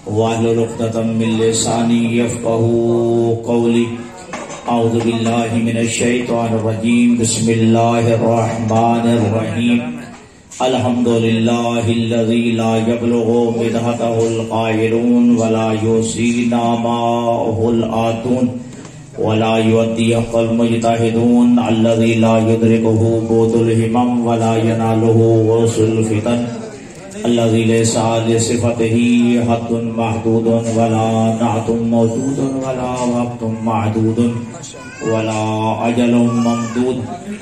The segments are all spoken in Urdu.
واحلل عقدة من لساني يفقهوا قولي. اعوذ باللہ من الشیطان الرجیم. بسم اللہ الرحمن الرحیم. الحمد للہ الذی لا یبلغ مدحته القائلون ولا یحصی نعماءه العاتون ولا یؤدی حق المجتہدون الذی لا یدرکه بعد الہمم ولا ینالہ وصل الفتن الذي ليس لصفته حد محدود ولا نعت موجود ولا وقت معدود ولا أجل ممدود.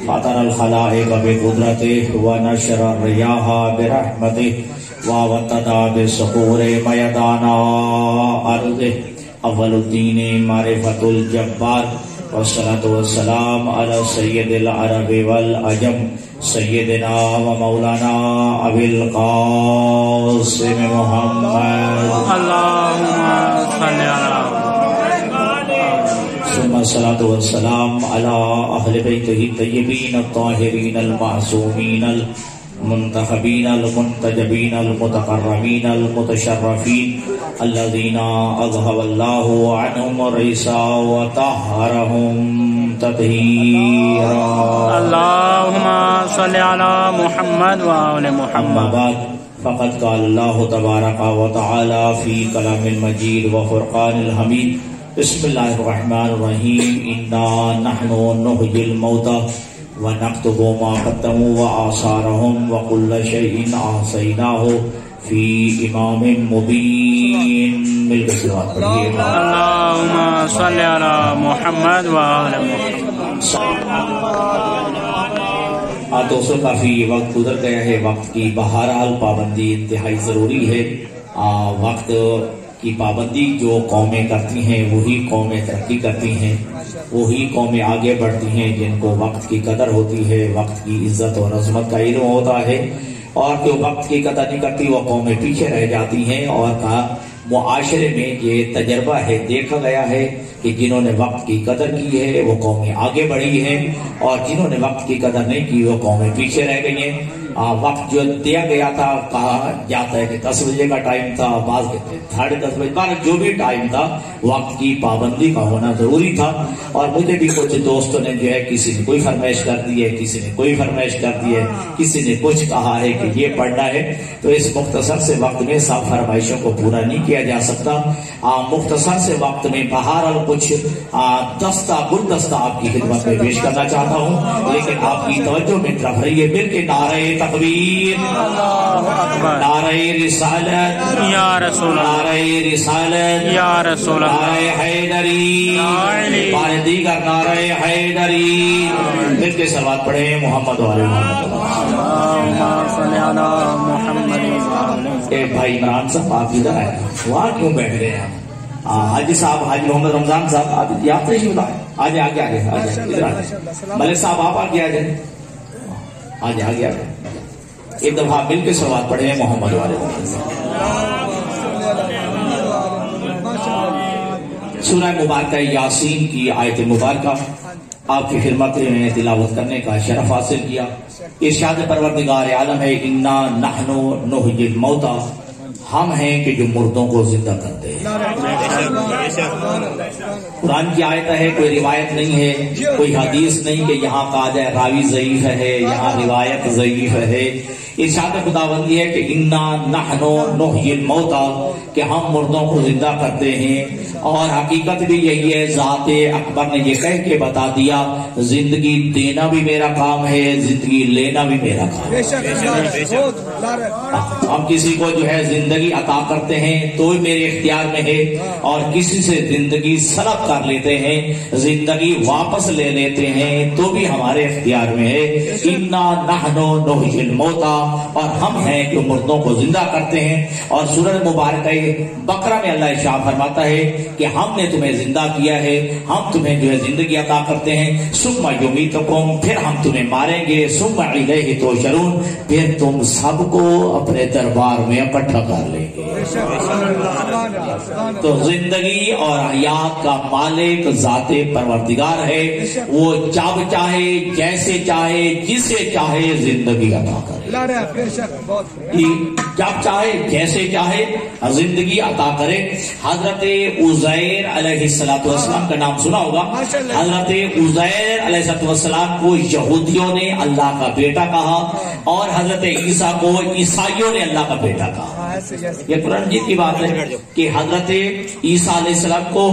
فطر الخلائق بقدرته ونشر الرياح برحمته ووطد بصخور ميدان أرضه. اول الدين معرفة الجبار والصلاة والسلام على سید العرب والعجم سیدنا و مولانا ابی القاسم محمد اللہم صلی ثم الصلاة والسلام على اہل بیتہ الطیبین الطاہرین المعصومین المنتخبین المنتجبین المتقربین المتشرفین الذین اذهب اللہ عنہم الرجس وطہرہم تطہیرا. اللہم صلی علی محمد وآل محمد. بعد فقد قال اللہ تبارک و تعالی فی کلام المجید وفرقان الحمید. بسم اللہ الرحمن الرحیم. انا نحن نحیی الموتى ونكتب ما قدموا وآثارهم وكل شيء أحصيناه في إمام مبين. اللهم صل على محمد وآل محمد. دوستوں کافی وقت گزر گیا ہے. وقت کی بہرحال پابندی انتہائی ضروری ہے. وقت کی پابندی جو قومیں کرتی ہیں وہی قومیں ترقی کرتی ہیں، وہی قومیں آگے بڑھتی ہیں جن کو وقت کی قدر ہوتی ہے، وقت کی عزت اور عظمت کا علم ہوتا ہے. اور جو وقت کی قدر نہیں کرتی وہ قومیں پیچھے رہ جاتی ہیں. اور کہا معاشرے میں یہ تجربہ ہے، دیکھا گیا ہے کہ جنہوں نے وقت کی قدر کی ہے وہ قومیں آگے بڑھی ہیں، اور جنہوں نے وقت کی قدر نہیں کی وہ قومیں پیچھے رہ گئی ہیں. وقت جو دیا گیا تھا، کہا جاتا ہے کہ 10 بجے کا ٹائم تھا، بعض کہتے ہیں 10:30 بجے، جو بھی ٹائم تھا وقت کی پابندی کا ہونا ضروری تھا. اور مجھے بھی کچھ دوستوں نے جو ہے کسی نے کوئی فرمائش کر دی ہے، کسی نے کوئی فرمائش کر دی ہے، کسی نے کچھ کہا ہے کہ یہ پڑھنا ہے. تو اس مختصر سے وقت میں سب فرمائشوں کو پورا نہیں کیا جا سکتا. مختصر سے وقت میں بہرحال کچھ دستہ گلدستہ آپ کی خدمت میں پیش کرنا چاہتا ہوں، لیکن آپ کی توجہ میں طرف رہی ہے. مل کے نعرہ تکبیر، نعرہ رسالت یا رسول اللہ، نعرہ رسالت یا رسول اللہ، نعرہ حیدری، بار دیگر نعرہ حیدری. مل کے صلوات پڑھیں محمد و آل محمد. ایک بھائی عمران صاحب آپ ادھر آئے، وہاں کیوں بیٹھ گئے ہیں؟ حاجی صاحب، حاجی محمد رمضان صاحب آپ تشریف لائے. آجے آگے آگے ادھر آئے. ملک صاحب آپ آگے آ جائیں، آگے آگے آگے. ایک دفعہ مل کے صلوات پڑھیں محمد والے. سورہ مبارکہ یاسین کی آیت مبارکہ آپ کی خدمت میں تلاوت کرنے کا شرف حاصل کیا. ارشاد پروردگار عالم ہے انا نحن نحیی الموتى، ہم ہیں کہ جو مردوں کو زندہ کرتے ہیں. قرآن کی آیت ہے، کوئی روایت نہیں ہے، کوئی حدیث نہیں کہ یہاں کہا جائے راوی ضعیف ہے، یہاں روایت ضعیف ہے. ارشاد خداوندی ہے کہ انا نحن نحیی الموتى، کہ ہم مردوں کو زندہ کرتے ہیں. اور حقیقت بھی یہی ہے، ذات اکبر نے یہ کہہ کے بتا دیا زندگی دینا بھی میرا کام ہے، زندگی لینا بھی میرا کام ہے. ہم کسی کو جو ہے زندگی عطا کرتے ہیں تو میرے اختیار میں ہے، اور کسی سے زندگی سلب کر لیتے ہیں، زندگی واپس لے لیتے ہیں تو بھی ہمارے اختیار میں ہے. انا نحن نحیی الموتى، اور ہم ہیں جو مردوں کو زندہ کرتے ہیں. اور سورہ مبارکہ بقرہ میں اللہ ارشاد فرماتا ہے کہ ہم نے تمہیں زندہ کیا ہے، ہم تمہیں جو ہے زندگی عطا کرتے ہیں. ثم یمیتکم، پھر ہم تمہیں ماریں گے. ثم الیہ تحشرون، پھر تم سب کو اپنے دربار میں اکٹھا کر لیں گے. تو زندگی اور حیات کا مالک ذات پروردگار ہے، وہ جب چاہے جیسے چاہے جسے چاہے زندگی عطا کرے. جب چاہے جیسے چاہے زندگی عطا کرے. حضرت عزیر علیہ السلام کا نام سنا ہوگا. حضرت عزیر علیہ السلام کو یہودیوں نے اللہ کا بیٹا کہا اور حضرت عیسیٰ کو عیسائیوں نے اللہ کا بیٹا کہا. یہ قرآن مجید کی بات ہے کہ حضرت عیسیٰ علیہ السلام کو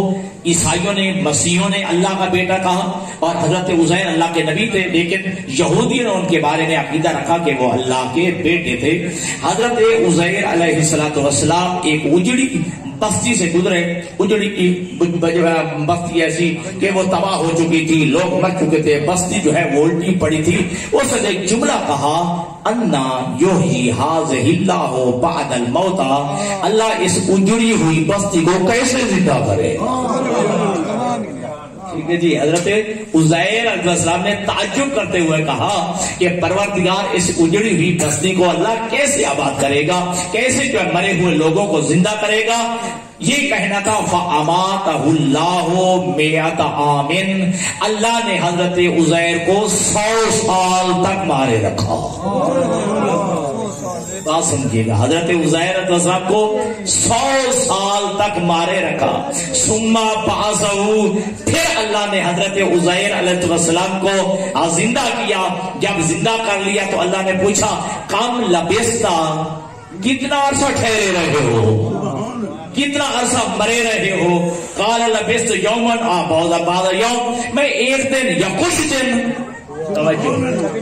عیسائیوں نے مسیحوں نے اللہ کا بیٹا کہا اور حضرت عزیر اللہ کے نبی تھے، لیکن یہودیوں نے ان کے بارے میں عقیدہ رکھا کہ وہ اللہ کے بیٹے تھے. حضرت عزیر علیہ السلام ایک اجڑی بستی سے گزرے. اجڑی کی بستی ایسی کہ وہ تباہ ہو چکی تھی، لوگ مر چکے تھے، بستی جو ہے وہ الٹی پڑی تھی. اس نے ایک جملہ کہا، انا یحیی ھذہ اللہ بعد الموت. اللہ اس اجڑی ہوئی بستی کو کیسے زندہ کرے. ٹھیک ہے جی. حضرت عزیر علیہ السلام نے تعجب کرتے ہوئے کہا کہ پروردگار اس اجڑی ہوئی بستی کو اللہ کیسے آباد کرے گا، کیسے جو مرے ہوئے لوگوں کو زندہ کرے گا. یہ کہنا تھا فَأَمَاتَهُ اللَّهُ مِئَةَ عَامٍ. اللہ نے حضرت عزیر کو 100 سال تک مارے رکھا. بات سمجھیے گا، حضرت عزیر علیہ السلام کو 100 سال تک مارے رکھا. ثم بعثه، پھر اللہ نے حضرت عزیر علیہ السلام کو زندہ کیا. جب زندہ کر لیا تو اللہ نے پوچھا کم لبثت، کتنا عرصہ ٹھہرے رہے ہو، کتنا عرصہ مرے رہے ہو. قال لبثت یوما بعض یوم، میں ایک دن یا کچھ دن،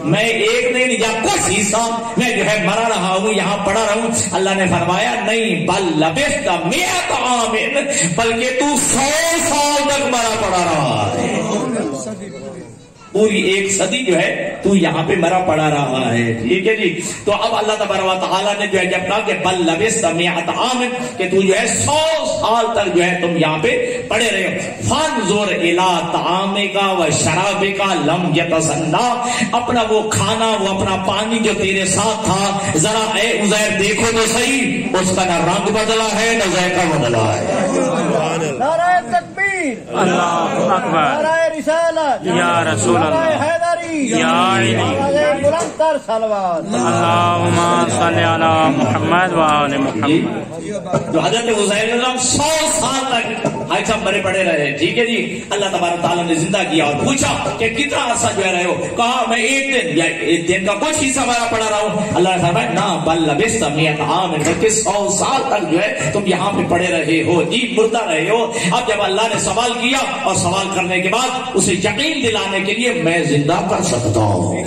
میں ایک دن یا کچھ حصہ میں جو ہے مرا رہا ہوں، یہاں پڑا رہا ہوں. اللہ نے فرمایا نہیں، بل لبثت 100 عام، بلکہ تو 100 سال تک مرا پڑا رہا ہے. پوری 1 صدی جو ہے تو یہاں پہ مرا پڑا رہا ہے. ٹھیک ہے جی. تو اب اللہ تبارک و تعالیٰ نے جو ہے جب کہا کہ بل لبثت 100 عام، کہ تو جو ہے 100 سال تک جو ہے تم یہاں پہ پڑے رہے. فانظر الی طعامک و شرابک لم یتسنہ، اپنا وہ کھانا، وہ اپنا پانی جو تیرے ساتھ تھا، ذرا اے عزیر دیکھو تو صحیح، اس کا نہ رنگ بدلا ہے نہ ذائقہ بدلا ہے. نعرہ تکبیر، اللہ اکبر، نعرہ رسالت، یا رسول اللہ، حیدری، یا علی، نعرہ بلندتر صلوات. اللہم صلی علی محمد و آل محمد. جو حضرت عزیر 100 سال تک بھائی صاحب مرے پڑے رہے. ٹھیک ہے جی. اللہ تبارک تعالیٰ نے زندہ کیا اور پوچھا کہ کتنا عرصہ جو ہے رہے ہو. کہا میں ایک دن یا ایک دن کا کچھ حصہ مرا پڑا رہا ہوں. اللہ نے فرمایا نہ، بل لبثت 100 عام، بلکہ 100 سال تک جو ہے تم یہاں پہ پڑے رہے ہو، جی مردہ رہے ہو. اب جب اللہ نے سوال کیا اور سوال کرنے کے بعد اسے یقین دلانے کے لیے میں زندہ کر سکتا ہوں.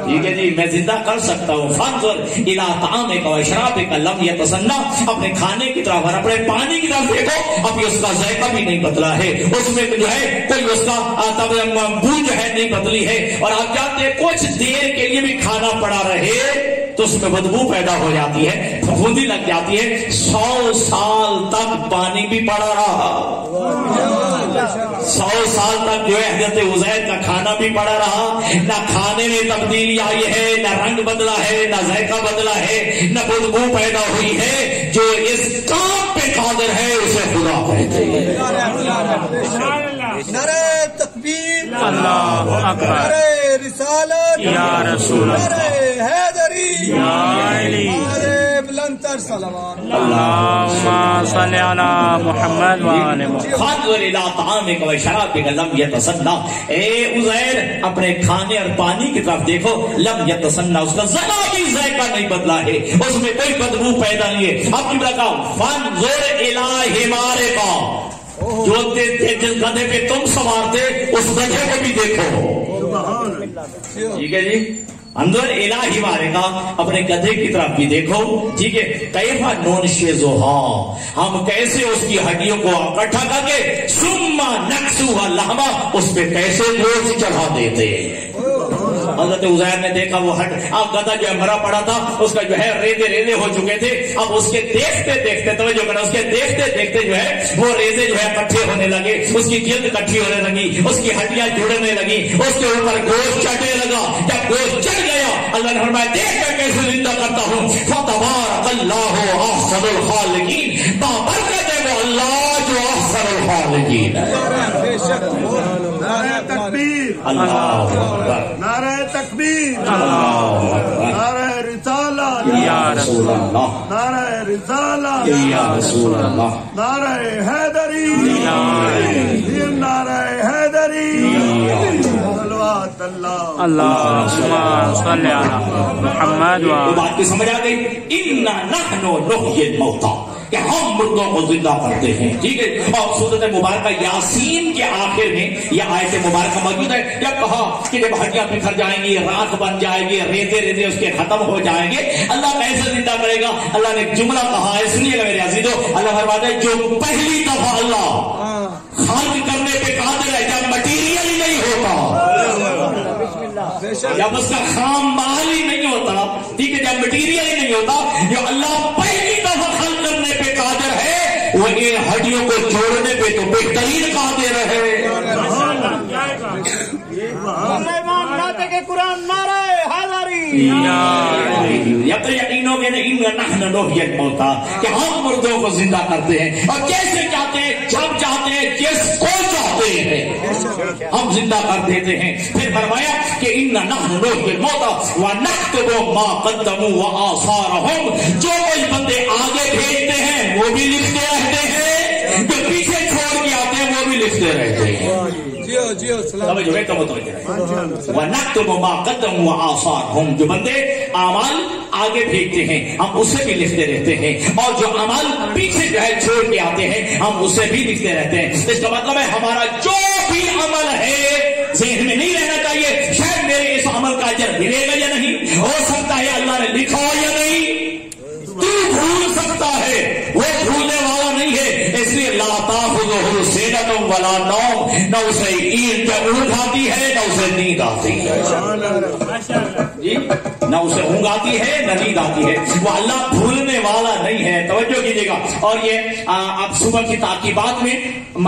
ٹھیک ہے جی، میں زندہ کر سکتا ہوں. فانظر الی طعامک و شرابک لم یتسنہ، اپنے کھانے کی طرف اور اپنے پانی کی طرف دیکھو، ابھی اس کا ذائقہ بھی نہیں بدلا ہے، اس میں جو ہے کوئی اس کا بو جو ہے نہیں بدلی ہے. اور آپ جانتے ہیں کچھ دیر کے لیے بھی کھانا پڑا رہے تو اس میں بدبو پیدا ہو جاتی ہے، پھپھوندی لگ جاتی ہے. 100 سال تک پانی بھی پڑا رہا، 100 سال تک جو ہے حضرت عزیر کا کھانا بھی پڑا رہا. نہ کھانے میں تبدیلی آئی ہے، نہ رنگ بدلا ہے، نہ ذائقہ بدلا ہے، نہ بدبو پیدا ہوئی ہے. جو اس کام پہ قادر ہے اسے خدا کہتے ہیں. نعرہ تکبیر، اللہ اکبر، نعرہ رسالت، یا رسول اللہ، نعرہ حیدری، یا علی، نعرہ بلندتر صلوات. اللہم صلی علی محمد و آل محمد. فانظر الی طعامک و شرابک لم یتسنہ، اے عزیر اپنے کھانے اور پانی کی طرف دیکھو. لم یتسنہ، اس کا ذرا بھی ذائقہ نہیں بدلا ہے، اس میں کوئی بدبو پیدا نہیں ہے. اب کی بلا فانظر الی حمارک، جو جس گدھے پہ تم سوار تھے اس گدھے کو بھی دیکھو. ٹھیک ہے جی. اندر الہی مارے گا، اپنے گدھے کی طرف بھی دیکھو. ٹھیک ہے. کیفا ننشزھا، ہم کیسے اس کی ہڈیوں کو اکٹھا کر کے ثم نکسوھا لحما، اس پہ کیسے گوشت چڑھا دیتے. حضرت عزیر نے دیکھا وہ اب گدھا جو ہے مرا پڑا تھا، اس کا جو ہے ریزے ریزے ہو چکے تھے. اب اس کے دیکھتے دیکھتے توجہ کرنا، اس کے دیکھتے دیکھتے جو ہے وہ ریزے جو ہے اکٹھے ہونے لگے، اس کی جلد اکٹھی ہونے لگی، اس کی ہڈیاں جڑنے لگی، اس کے اوپر گوشت چڑھنے لگا. جب گوشت چڑھ گیا اللہ نے فرمایا دیکھ کر کیسے زندہ کرتا ہوں. فتبارک اللہ احسن الخالقین، بابرکت ہے وہ اللہ جو احسن الخالقین ہے. نعرہ تکبیر، اللہ اکبر، نعرہ تکبیر، اللہ اکبر، نعرہ رسالت. یا رسول اللہ، نعرہ رسالت یا رسول اللہ، نعرہ حیدری، نعرہ حیدری، صلوات اللہ اللہم صلی علی محمد وہ وآلہ. بات کی سمجھ آ گئی؟ اِنَّا نَحْنُ نُحْيِي الْمَوْتَىٰ کہ ہم مردوں کو زندہ کرتے ہیں. ٹھیک ہے. اور سورۃ مبارکہ یاسین کے آخر میں یہ آیت مبارکہ موجود ہے. جب کہا کہ جب ہڈیاں بکھر جائیں گی، راکھ بن جائے گی، ریتے ریتے اس کے ختم ہو جائیں گے، اللہ کیسے زندہ کرے گا؟ اللہ نے ایک جملہ کہا ہے، سنیے گا میرے عزیزو. اللہ فرماتا ہے جو پہلی دفعہ اللہ خلق کرنے پہ قادر ہے جب مٹیریل ہی نہیں ہوتا، جب اس کا خام مال ہی نہیں ہوتا، ٹھیک ہے، جب مٹیریل ہی نہیں ہوتا، جو اللہ پہلی دفعہ خلق کرنے پہ قادر ہے وہ ان ہڈیوں کو جوڑنے پہ تو بہترین قادر ہے. قرآن نعرہ حیدری، اب تو یقین ہو گیا نحن نحیی الموتیٰ کہ ہم مردوں کو زندہ کرتے ہیں، اور کیسے چاہتے ہیں، جب چاہتے ہیں، جس کو چاہتے ہیں ہم زندہ کر دیتے ہیں. پھر فرمایا کہ نحن نحیی الموتیٰ ونکتب ما قدموا وآثارهم. جو کوئی بندے آگے بھیجتے ہیں وہ بھی لکھتے رہتے ہیں، جو پیچھے چھوڑ کے آتے ہیں وہ بھی لکھتے رہتے ہیں. وَنَكْتُبُ مَا قَدَّمُوا وَآثَارَهُمْ. جو بندے اعمال آگے بھیجتے ہیں ہم اسے بھی لکھتے رہتے ہیں، اور جو عمل پیچھے جو ہے چھوڑ کے آتے ہیں ہم اسے بھی لکھتے رہتے ہیں. اس کا مطلب ہے ہمارا جو بھی عمل ہے ذہن میں نہیں رہنا چاہیے شاید میرے اس عمل کا اجر ملے گا یا نہیں، ہو سکتا ہے اللہ نے لکھا ہو یا نہیں، تو بھول سکتا ہے، وہ بھولنے والا نہیں ہے. اس لیے لا تاخذہ سنۃ ولا نوم، نہ اسے اینٹ اونگ آتی ہے نہ اسے نیند آتی ہے، جی نہ اسے اونگ آتی ہے نہ نیند آتی ہے. وہ اللہ بھولنے والا نہیں ہے. توجہ کیجیے گا. اور یہ آپ صبح کی تعقیبات میں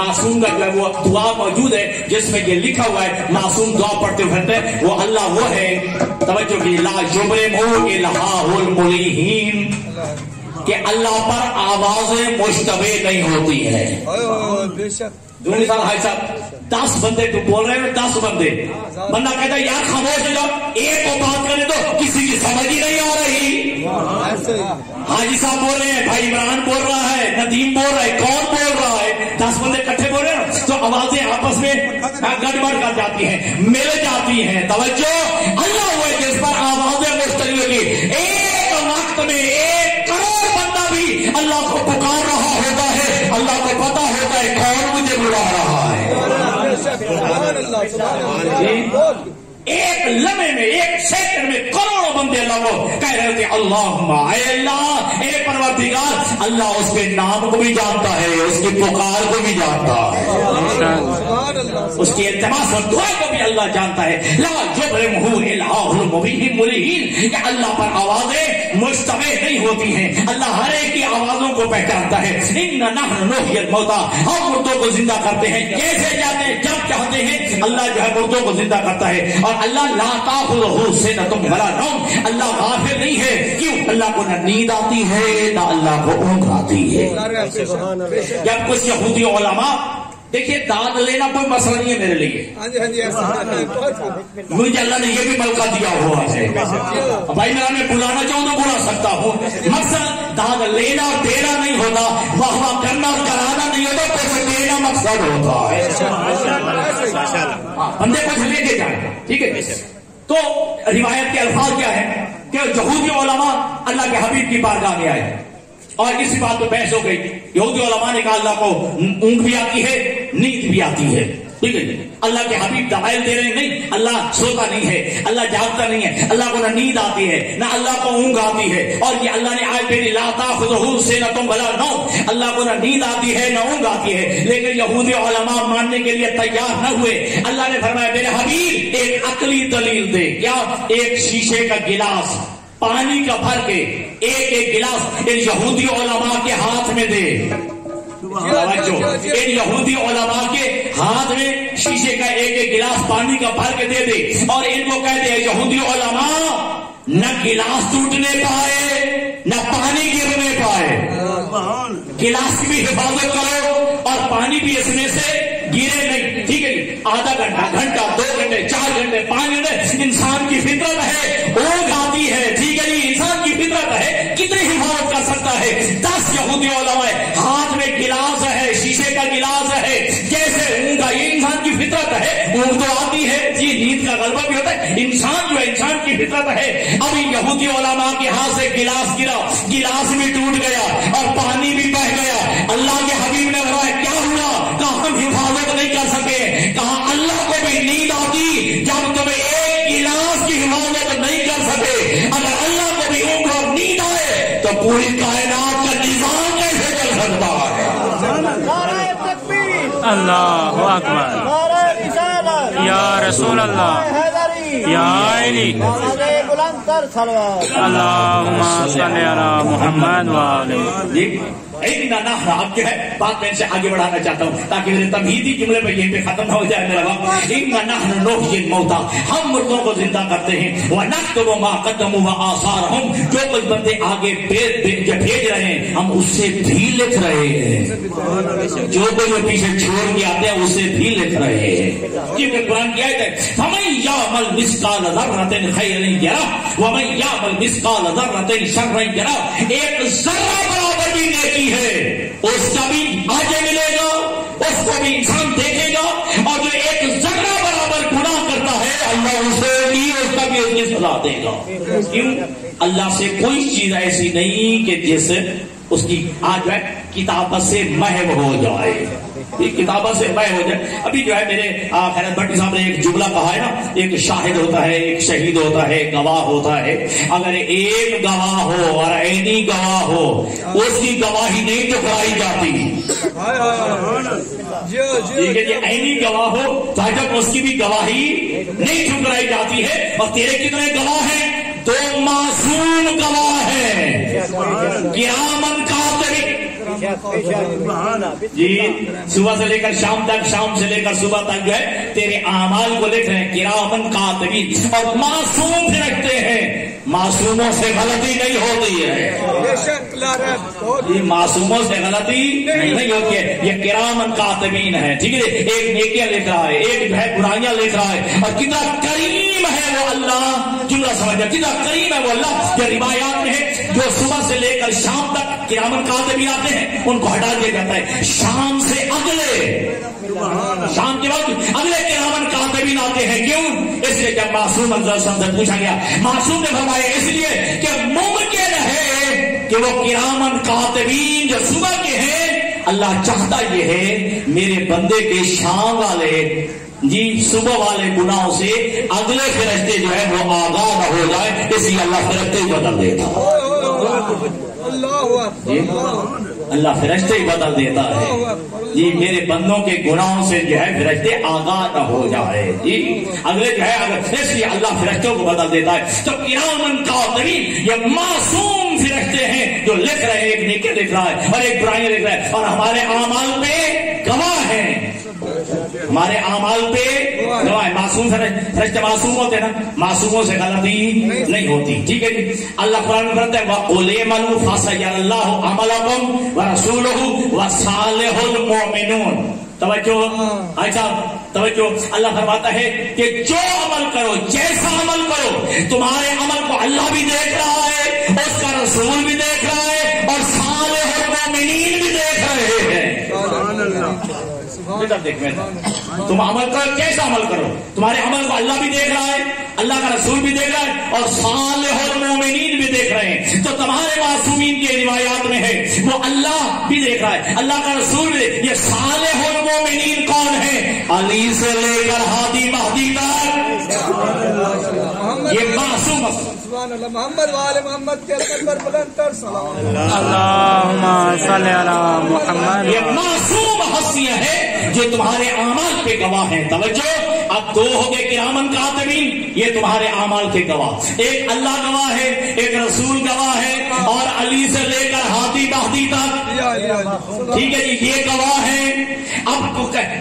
معصوم کا جو ہے وہ دعا موجود ہے جس میں یہ لکھا ہوا ہے، معصوم دعا پڑھتے پھرتے وہ اللہ وہ ہے، توجہ کی لا یبرمہ الہٰ الملیحین، کہ اللہ پر آوازیں مشتبہ نہیں ہوتی ہیں. دو مثال بھائی صاحب، 10 بندے تو بول رہے ہیں، 10 بندے، بندہ کہتا ہے یار خاموش ہو جاؤ، ایک کو بات کرنے دو، کسی کی سمجھ ہی نہیں آ رہی. حاجی صاحب بول رہے ہیں، بھائی عمران بول رہا ہے، ندیم بول رہا ہے، کون بول رہا ہے، 10 بندے اکٹھے بول رہے ہیں تو آوازیں آپس میں گڑبڑ کر جاتی ہیں، مل جاتی ہیں. توجہ، اللہ وہ ہے جس پر آوازیں مشتبہ ہوگی. ایک وقت میں 1 کروڑ بندہ بھی اللہ کو پکار رہا ہوتا ہے، اللہ کو پتا ہوتا ہے کون مجھے بلا رہا ہے. ایک لمحے میں، 1 سیکنڈ میں کروڑوں بندے اللہ کو کہہ رہے تھے اللہم، اے اللہ، اے پروردگار. اللہ اس کے نام کو بھی جانتا ہے، اس کی پکار کو بھی جانتا ہے، اس کی التماس اور دعا کو بھی اللہ جانتا ہے. لا یبرمہ الہٰ الملیحین، کہ اللہ پر آوازیں مشتبہ نہیں ہوتی ہیں، اللہ ہر ایک کی آوازوں کو پہچانتا ہے. اِنَّا نَحْنُ نُحْيِي الْمَوْتَىٰ، ہم مردوں کو زندہ کرتے ہیں کیسے چاہتے ہیں، جب چاہتے ہیں اللہ جو ہے مردوں کو زندہ کرتا ہے. اور اللہ لا تاخذہ سنۃ ولا نوم، اللہ غافل نہیں ہے. کیوں؟ اللہ کو نہ نیند آتی ہے نہ اللہ کو اونگ آتی ہے. جب کچھ یہودی علماء، دیکھیے داد لینا کوئی مسئلہ نہیں ہے میرے لیے، مجھے اللہ نے یہ بھی موقع دیا ہوا ہے. بھائی میرا میں بلانا چاہوں تو بلا سکتا ہوں، مقصد داد لینا اور دینا نہیں ہوتا، واہ واہ کرنا اور کرانا نہیں ہوتا، پیسے دینا مقصد ہوتا ہے. بندے کچھ لے کے جائیں، ٹھیک ہے. تو روایت کے الفاظ کیا ہے کہ یہودی علماء اللہ کے حبیب کی بارگاہ میں آئے اور اسی بات پہ بحث ہو گئی. یہودی علماء نے کہا اللہ کو اونگ بھی آتی ہے، نیند بھی آتی ہے، ٹھیک ہے. اللہ کے حبیب دلائل دے رہے ہیں، نہیں اللہ سوتا نہیں ہے، اللہ جاگتا نہیں ہے، اللہ کو نہ نیند آتی ہے نہ اللہ کو اونگ آتی ہے. اور یہ اللہ نے آیت پڑھی لا تاخذہ سنۃ ولا نوم، اللہ کو نہ نیند آتی ہے نہ اونگ آتی ہے. لیکن یہودی علماء ماننے کے لیے تیار نہ ہوئے. اللہ نے فرمایا میرے حبیب ایک عقلی دلیل دے. کیا؟ ایک شیشے کا گلاس پانی کا بھر کے ایک گلاس ان یہودی علماء کے ہاتھ میں دے. ان یہودی علماء کے ہاتھ میں شیشے کا ایک گلاس پانی کا بھر کے دے دے اور ان کو کہہ دے یہودی علماء نہ گلاس ٹوٹنے پائے نہ پانی گرنے پائے، گلاس کی بھی حفاظت کرو اور پانی بھی اس میں سے گرے نہیں. ٹھیک ہے، آدھا گھنٹہ، 2 گھنٹے، 4 گھنٹے، 5 گھنٹے انسان کی فطرت ہے، اونگ آتی ہے. ٹھیک ہے جی، انسان کی فطرت فطرت ہے کتنی حفاظت کر سکتا ہے؟ 10 یہودی علماء ہاتھ میں گلاس ہے، شیشے کا گلاس ہے، جیسے اونگ کا، یہ انسان کی فطرت ہے، اونگ تو آتی ہے، یہ نیند کا غلبہ بھی ہوتا ہے، انسان جو ہے انسان کی فطرت ہے۔ اب یہودی علماء کے ہاتھ سے گلاس گرا، گلاس بھی ٹوٹ گیا اور پانی بھی بہہ گیا۔ اللہ کے حبیب نے فرمایا کیا ہوا؟ کہا ہم حفاظت نہیں کر سکے۔ کہا اللہ کو بھی نیند آتی جب تمہیں ایک گلاس کی حفاظت نہیں کر سکے، اگر اللہ کو بھی اونگ اور نیند آئے تو پوری کائنات کا نظام کیسے چل سکتا ہے؟ اللہ اکبر، یا رسول اللہ، یا علی، اللہم صلی علی محمد وآلہ۔ اب جو ہے بات میں ان سے آگے بڑھانا چاہتا ہوں تاکہ میرے تمہیدی جملے پہ یہیں پہ ختم نہ ہو جائے میرا وقت۔ نحن الموتى، ہم مردوں کو زندہ کرتے ہیں، ونکتب ما قدموا وآثارهم، جو کچھ بندے آگے بھیج رہے ہیں ہم اس سے بھی لکھ رہے ہیں، جو کوئی وہ پیچھے چھوڑ کے آتے ہیں اسے بھی لکھ رہے ہیں، کیونکہ قرآن کی آیت ہے فمن یعمل مثقال ذرة خیرا یرہ ومن یعمل مثقال ذرة شرا یرہ۔ ایک ذرہ برابر بھی نیکی ہے اس کا بھی آگے ملے گا، اس کو بھی انسان دیکھے گا، اور جو ایک ذرہ برابر گناہ کرتا ہے اللہ اسے بھی اس کا بھی اس کی سزا دے گا۔ کیوں؟ اللہ سے کوئی چیز ایسی نہیں کہ جس اس کی آج جو ہے کتابت سے محو ہو جائے، کتابت سے محو ہو جائے۔ ابھی جو ہے میرے خیرت بھٹی صاحب نے ایک جملہ کہا ہے نا، ایک شاہد ہوتا ہے، ایک شہید ہوتا ہے، گواہ ہوتا ہے۔ اگر ایک گواہ ہو اور عینی گواہ ہو اس کی گواہی نہیں ٹھکرائی جاتی، ٹھیک ہے جی، عینی گواہ ہو تو جب اس کی بھی گواہی نہیں ٹھکرائی جاتی ہے۔ اور تیرے کتنے گواہ ہیں؟ 2 معصوم گواہ ہیں، قیامت کاتبین، جی صبح سے لے کر شام تک، شام سے لے کر صبح تک جو ہے تیرے اعمال کو لکھ رہے ہیں، کرامن کاتبین، اور معصوم پھرکتے ہیں، معصوموں سے غلطی نہیں ہوتی ہے، یہ معصوموں سے غلطی نہیں ہوتی ہے، یہ کرامن کاتبین ہے، ٹھیک ہے۔ ایک نیکیاں لکھ رہا ہے، ایک جو ہے برائیاں لکھ رہا ہے، اور کتنا کریم ہے وہ اللہ، جملہ سمجھا، کتنا کریم ہے وہ اللہ۔ جو روایات میں ہے جو صبح سے لے کر شام تک کرامن کاتبین آتے ہیں ان کو ہٹا دیا جاتا ہے، شام سے اگلے، شام کے بعد اگلے کرامن کاتبین آتے ہیں۔ کیوں؟ اس لیے جب معصوم سے پوچھا گیا، معصوم نے فرمایا اس لیے کہ ممکن ہے کہ وہ کرامن کاتبین جو صبح کے ہیں، اللہ چاہتا یہ ہے میرے بندے کے شام والے جی صبح والے گناہوں سے اگلے فرشتے جو ہے وہ آگاہ نہ ہو جائے، اس لیے اللہ فرشتے ہی بدل دیتا ہے، اللہ فرشتے ہی بدل دیتا ہے جی، میرے بندوں کے گناہوں سے جو ہے فرشتے آگاہ نہ ہو جائے جی، اگلے جو ہے اگر اس لیے اللہ فرشتوں کو بدل دیتا ہے۔ تو کرامن کاتبین یہ معصوم فرشتے ہیں جو لکھ رہے ہیں، ایک نیکی لکھ رہا ہے اور ایک برائیاں لکھ رہا ہے، اور ہمارے اعمال پہ گواہ ہیں، ہمارے اعمال پہ گواہ ہے۔ معصوم فرشتے معصوم ہوتے ہیں نا، معصوموں سے غلطی نہیں ہوتی، ٹھیک ہے جی۔ اللہ قرآن میں فرماتا ہے وَقُلْ اعْمَلُوا فَسَيَرَى اللَّهُ عَمَلَكُمْ وَرَسُولُهُ وَصَالِحُ الْمُؤْمِنُونَ۔ توجہ اچھا توجہ، اللہ فرماتا ہے کہ جو عمل کرو، جیسا عمل کرو، تمہارے عمل کو اللہ بھی دیکھ رہا ہے، اس کا رسول بھی دیکھ رہا ہے، اور صالح المؤمنین بھی دیکھ رہے ہیں۔ تم عمل کرو، کیسا عمل کرو، تمہارے عمل کو اللہ بھی دیکھ رہا ہے، اللہ کا رسول بھی دیکھ رہا ہے، اور صالح المؤمنین بھی دیکھ رہے ہیں۔ تو تمہارے معصومین کے روایات میں ہے وہ اللہ بھی دیکھ رہا ہے، اللہ کا رسول بھی۔ یہ صالح المؤمنین کون ہے؟ علی سے لے کر ہادی مہدی تک یہ معصوم محمد والے محمد کے اکبر بلند تر سلام اللہم صلی علی محمد۔ یہ معصوم ہستیاں ہیں جو تمہارے اعمال کے گواہ ہیں۔ توجہ، اب 2 ہو گئے کرامن کاتبین، یہ تمہارے اعمال کے گواہ، ایک اللہ گواہ ہے، ایک رسول گواہ ہے، اور علی سے لے کر ہادی مہدی تک، ٹھیک ہے جی، یہ گواہ ہے۔ اب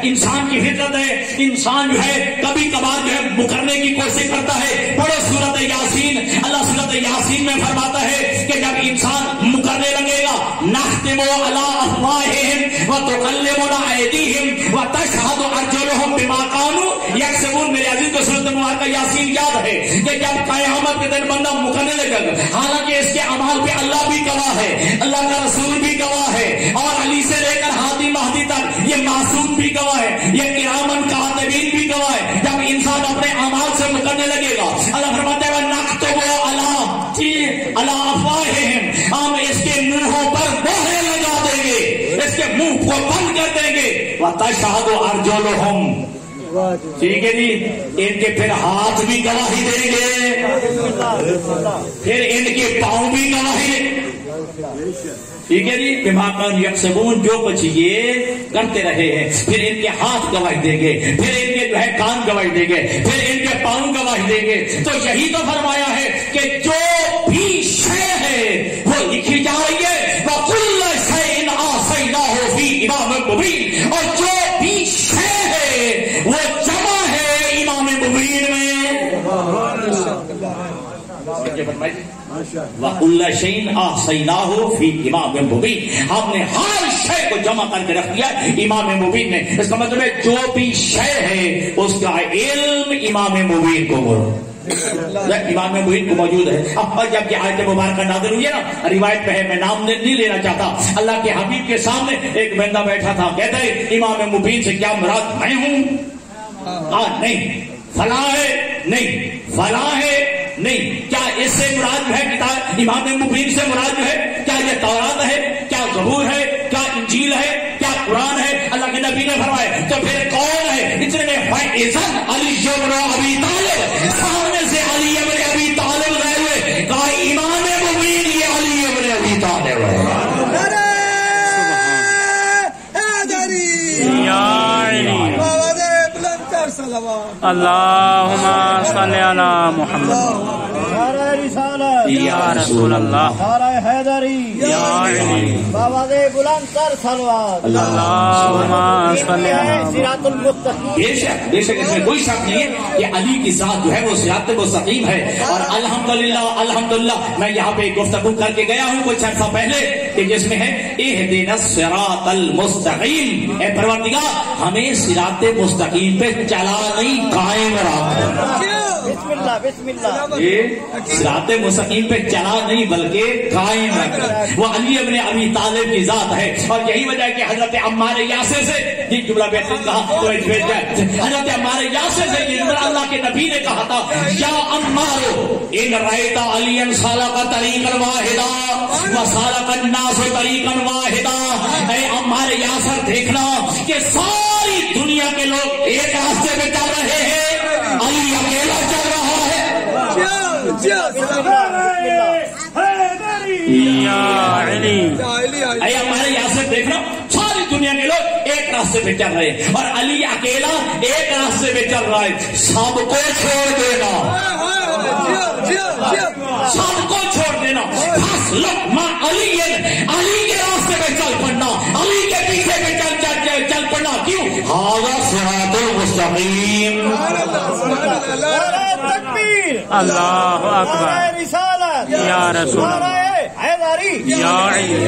انسان کی فطرت ہے، انسان جو ہے کبھی کبھار جو ہے مکرنے کی کوشش کرتا ہے۔ پڑھو سورۃ یاسین، اللہ سورۃ یاسین میں فرماتا ہے کہ جب انسان کرنے لگے گا نختم علی افواہہم وتکلمنا ایدیہم وتشہد ارجلہم بما کانوا یکسبون. میرے عزیز کو سورۃ مبارکہ یاسین یاد ہے کہ جب قیامت کے دن بندہ مکرنے لگے گا، حالانکہ اس کے اعمال پہ اللہ بھی گواہ ہے، اللہ کا رسول بھی گواہ ہے، اور علی سے لے کر ہادی مہدی تک یہ معصوم بھی گواہ ہے، یہ کرامن کاتبین بھی گواہ ہے. جب انسان اپنے اعمال سے مکرنے لگے گا، اللہ فرماتا ہے نختم علی افواہہم، ہم اس کے منہوں پر مہریں لگا دیں گے، اس کے منہ کو بند کر دیں گے. وتشہد ارجلہم، ٹھیک ہے جی، ان کے پھر ہاتھ بھی گواہی دیں گے، پھر ان کے پاؤں بھی گواہی دیں گے. ٹھیک ہے جی، بما کانوا یکسبون، جو کچھ یہ کرتے رہے ہیں، پھر ان کے ہاتھ گواہی دیں گے، پھر ان کے جو ہے کان گواہی دیں گے، پھر ان کے پاؤں گواہی دیں گے. تو یہی تو فرمایا ہے کہ جو بھی شے ہے وہ لکھی جا رہی ہے، وَكُلَّ شَيْءٍ أَحْصَيْنَاهُ فِي إِمَامٍ مُبِينٍ، اور جو بھی شے ہے وہ جمع ہے امام مبین میں. وَكُلَّ شَيْءٍ أَحْصَيْنَاهُ فِي إِمَامٍ مُبِينٍ، ہم نے ہر شے کو جمع کر کے رکھ دیا امام مبین میں. اس کا مطلب ہے جو بھی شے ہے اس کا علم امام مبین کو امام مبین کو موجود ہے. اب جب یہ آیت مبارکہ نازل ہوئی ہے نا، روایت پہ ہے، میں نام نہیں لینا چاہتا، اللہ کے حبیب کے سامنے ایک بندہ بیٹھا تھا، کہتا ہے امام مبین سے کیا مراد میں ہوں؟ نہیں. فلاں ہے؟ نہیں. فلاں ہے؟ نہیں. کیا اس سے مراد جو ہے کتاب امام مبین سے مراد جو ہے کیا یہ تورات ہے، کیا زبور ہے، کیا انجیل ہے، کیا قرآن ہے؟ اللہ کے نبی نے فرمایا تو پھر کون ہے؟ اتنے میں فَإِذًا عَلِيٌّ بْنُ أَبِي طَالِبٍ، سامنے سے علی ابن ابی طالب گئے ہوئے، کہا امام مبین یہ علی ابن ابی طالب ہے. اللہم صلی علی محمد یا رسول اللہ یا علی بلند تر صلوات. اللہم صلی علی. صراط المستقیم. بے شک اس میں کوئی شک نہیں ہے کہ علی کی ذات جو ہے وہ صراط مستقیم ہے. اور الحمدللہ میں یہاں پہ گفتگو کر کے گیا ہوں کچھ عرصہ پہلے کہ جس میں ہے اہدنا الصراط المستقیم، اے پروردگار ہمیں صراط مستقیم پہ چلا نہیں قائم رکھ. بسم اللہ بسم اللہ. یہ صراط مستقیم پہ چلا نہیں بلکہ قائم رکھ. وہ علی ابن ابی طالب کی ذات ہے. اور یہی وجہ ہے کہ حضرت عمار یاسر سے یہ جملہ بیٹھ کہا تو حضرت عمار یاسر سے یہ جملہ اللہ کے نبی نے کہا تھا، یا عمار ان رأیت علی سالک طریقا واحدا وسالک الناس طریقا واحدا. اے عمار یاسر دیکھنا کہ ساری دنیا کے لوگ ایک راستے پہ چل رہے ہیں، علی اکیلا چل رہا ہے. یا علی. اے ہمارے یاسر دیکھنا ساری دنیا کے لوگ ایک راستے پہ چل رہے ہیں اور علی اکیلا ایک راستے پہ چل رہا ہے. سب کو چھوڑ دینا، سب کو چھوڑ دینا. علی کے راستے پہ چل پڑنا، علی کے پیچھے پہ چل پڑنا. کیوں؟ ھذا صراط المستقیم. اللہ اکبر. یا رسول اللہ یا علی.